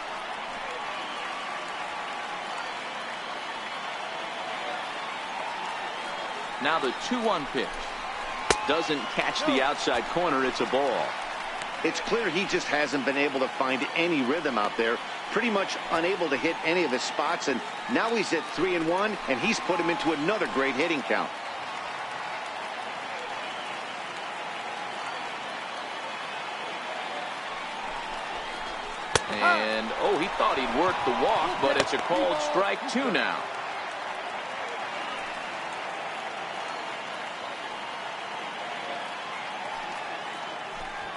Now the 2-1 pitch. Doesn't catch the outside corner. It's a ball. It's clear he just hasn't been able to find any rhythm out there. Pretty much unable to hit any of his spots, and now he's at 3-1, and he's put him into another great hitting count. And, oh, he thought he'd work the walk, but it's a called strike 2 now.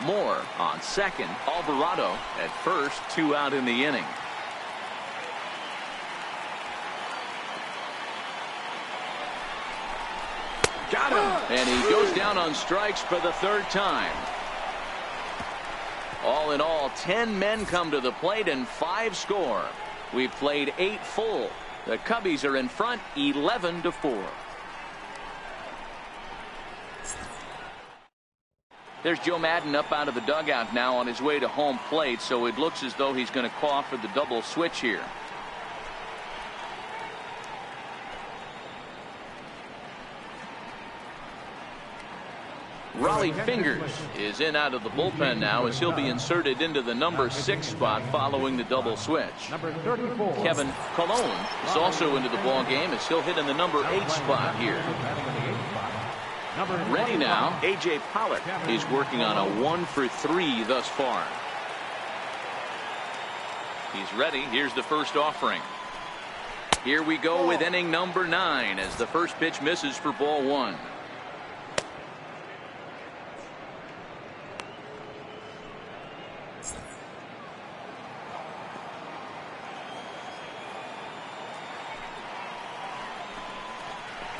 Moore on second. Alvarado at first. 2 out in the inning. Got him. And he goes down on strikes for the 3rd time. All in all, 10 men come to the plate and 5 score. We've played 8 full. The Cubbies are in front 11-4. There's Joe Madden up out of the dugout now on his way to home plate, so it looks as though he's going to call for the double switch here. Raleigh Fingers is in out of the bullpen now as he'll be inserted into the number 6 spot following the double switch. Kevin Colon is also into the ball game as he'll hit in the number 8 spot here. Ready now, A.J. Pollock is working on a 1-for-3 thus far. He's ready. Here's the first offering. Here we go with inning number 9 as the first pitch misses for ball 1.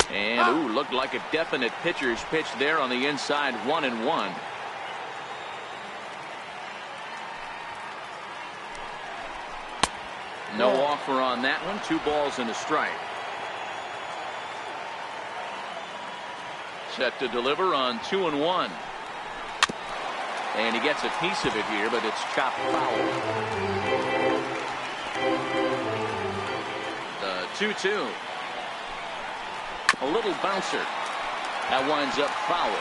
And, ooh, looked like a definite pitcher's pitch there on the inside. 1-1. No offer on that one. 2 balls and a strike. Set to deliver on 2-1. And he gets a piece of it here, but it's chopped foul. The 2-2. A little bouncer. That winds up foul.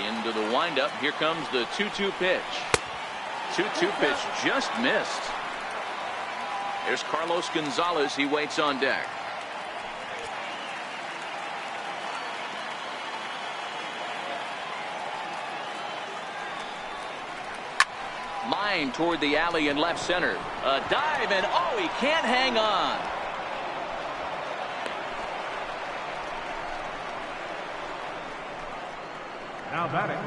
Into the windup. Here comes the 2-2 pitch. 2-2 pitch just missed. There's Carlos Gonzalez. He waits on deck. Line toward the alley in left center. A dive, and oh, he can't hang on. Now batting,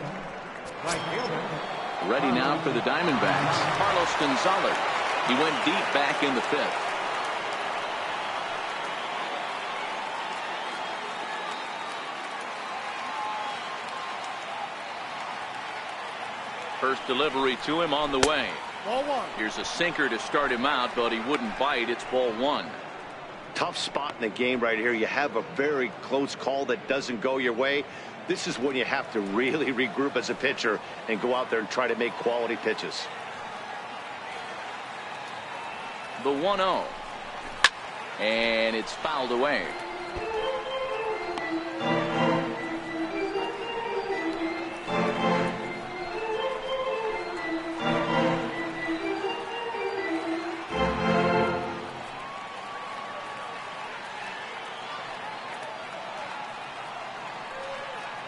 right fielder. Ready now for the Diamondbacks. Carlos Gonzalez. He went deep back in the 5th. First delivery to him on the way. Ball 1. Here's a sinker to start him out, but he wouldn't bite. It's ball 1. Tough spot in the game right here. You have a very close call that doesn't go your way. This is when you have to really regroup as a pitcher and go out there and try to make quality pitches. The 1-0. And it's fouled away.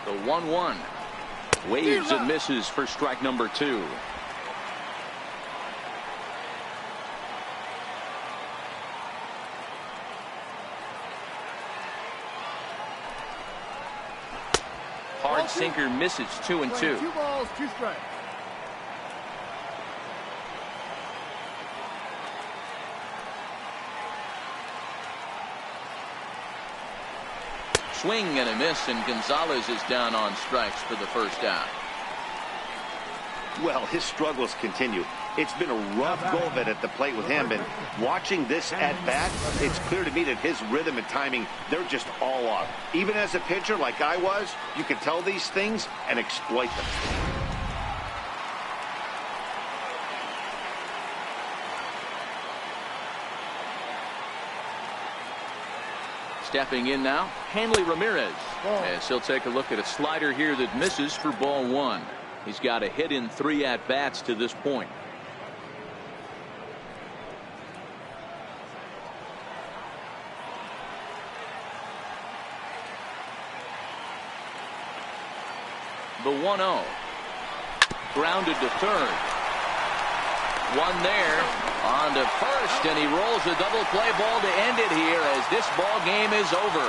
The 1-1. Waves and misses for strike number 2. Hard sinker misses. 2-2. 2 balls, 2 strikes. Swing and a miss, and Gonzalez is down on strikes for the first out. Well, his struggles continue. It's been a rough go of it at the plate with him, and watching this at-bat, it's clear to me that his rhythm and timing, they're just all off. Even as a pitcher like I was, you can tell these things and exploit them. Stepping in now, Hanley Ramirez. As he'll take a look at a slider here that misses for ball 1. He's got a hit in 3 at-bats to this point. The 1-0. Grounded to third. One there. On to first, and he rolls a double play ball to end it here as this ball game is over.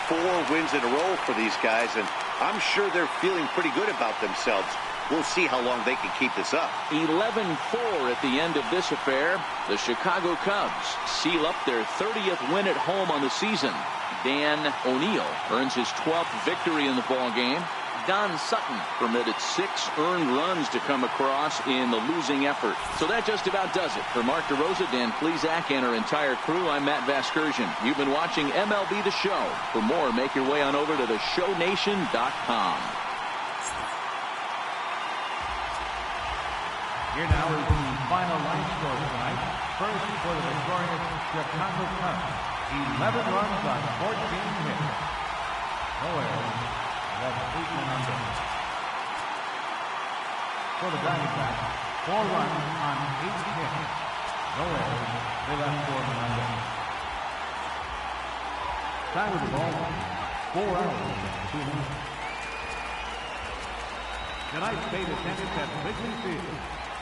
4 wins in a row for these guys, and I'm sure they're feeling pretty good about themselves. We'll see how long they can keep this up. 11-4 at the end of this affair. The Chicago Cubs seal up their 30th win at home on the season. Dan O'Neill earns his 12th victory in the ball game. Don Sutton permitted 6 earned runs to come across in the losing effort. So that just about does it. For Mark DeRosa, Dan Plesac, and our entire crew, I'm Matt Vasgersian. You've been watching MLB The Show. For more, make your way on over to theshownation.com. Here now is the final line score tonight. First for the victorious Chicago Cubs. 11 runs on 14 hits. No errors. That's 8 under. For the Diamondbacks, 4 runs on 8 hits. No errors. They left 4 under. Time of the ball, 4 hours and 2 minutes. Tonight's state attendance at Wrigley Field,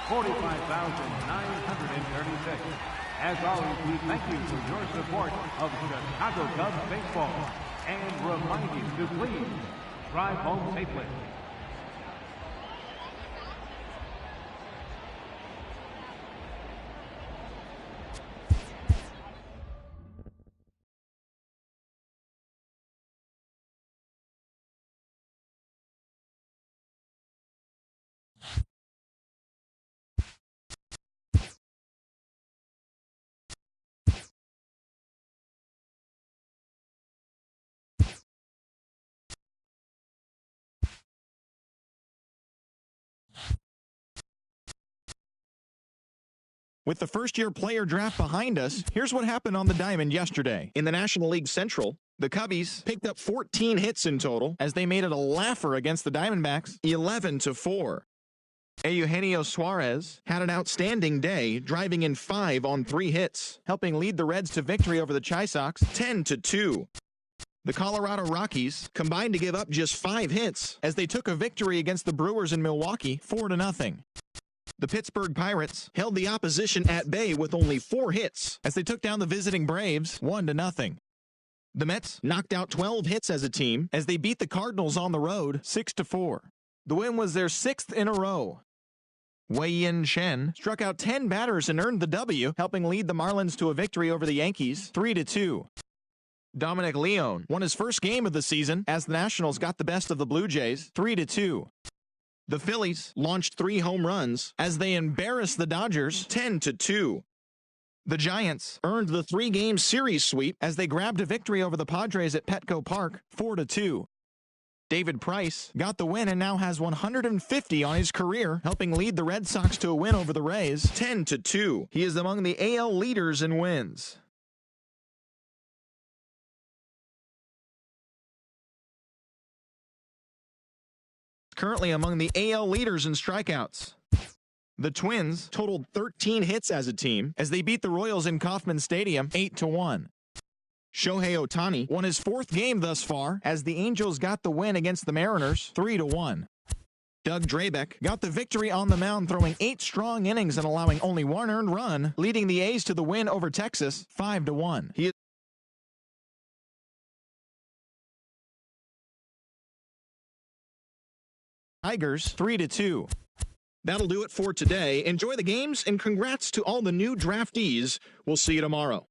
45,936. As always, we thank you for your support of Chicago Cubs baseball and remind you to please drive home safely. With the first-year player draft behind us, here's what happened on the diamond yesterday. In the National League Central, the Cubbies picked up 14 hits in total as they made it a laugher against the Diamondbacks, 11-4. Eugenio Suarez had an outstanding day, driving in 5 on 3 hits, helping lead the Reds to victory over the Chi Sox, 10-2. The Colorado Rockies combined to give up just 5 hits as they took a victory against the Brewers in Milwaukee, 4-0. The Pittsburgh Pirates held the opposition at bay with only 4 hits as they took down the visiting Braves 1-0. The Mets knocked out 12 hits as a team as they beat the Cardinals on the road 6-4. The win was their 6th in a row. Wei-Yin Chen struck out 10 batters and earned the W, helping lead the Marlins to a victory over the Yankees 3-2. Dominic Leone won his first game of the season as the Nationals got the best of the Blue Jays 3-2. The Phillies launched 3 home runs as they embarrassed the Dodgers 10-2. The Giants earned the 3-game series sweep as they grabbed a victory over the Padres at Petco Park 4-2. David Price got the win and now has 150 on his career, helping lead the Red Sox to a win over the Rays 10-2. He is among the AL leaders in wins. Currently among the AL leaders in strikeouts. The Twins totaled 13 hits as a team as they beat the Royals in Kauffman Stadium 8-1. Shohei Ohtani won his 4th game thus far as the Angels got the win against the Mariners 3-1. Doug Drabeck got the victory on the mound, throwing 8 strong innings and allowing only 1 earned run, leading the A's to the win over Texas 5-1. He is Tigers 3-2. That'll do it for today. Enjoy the games and congrats to all the new draftees. We'll see you tomorrow.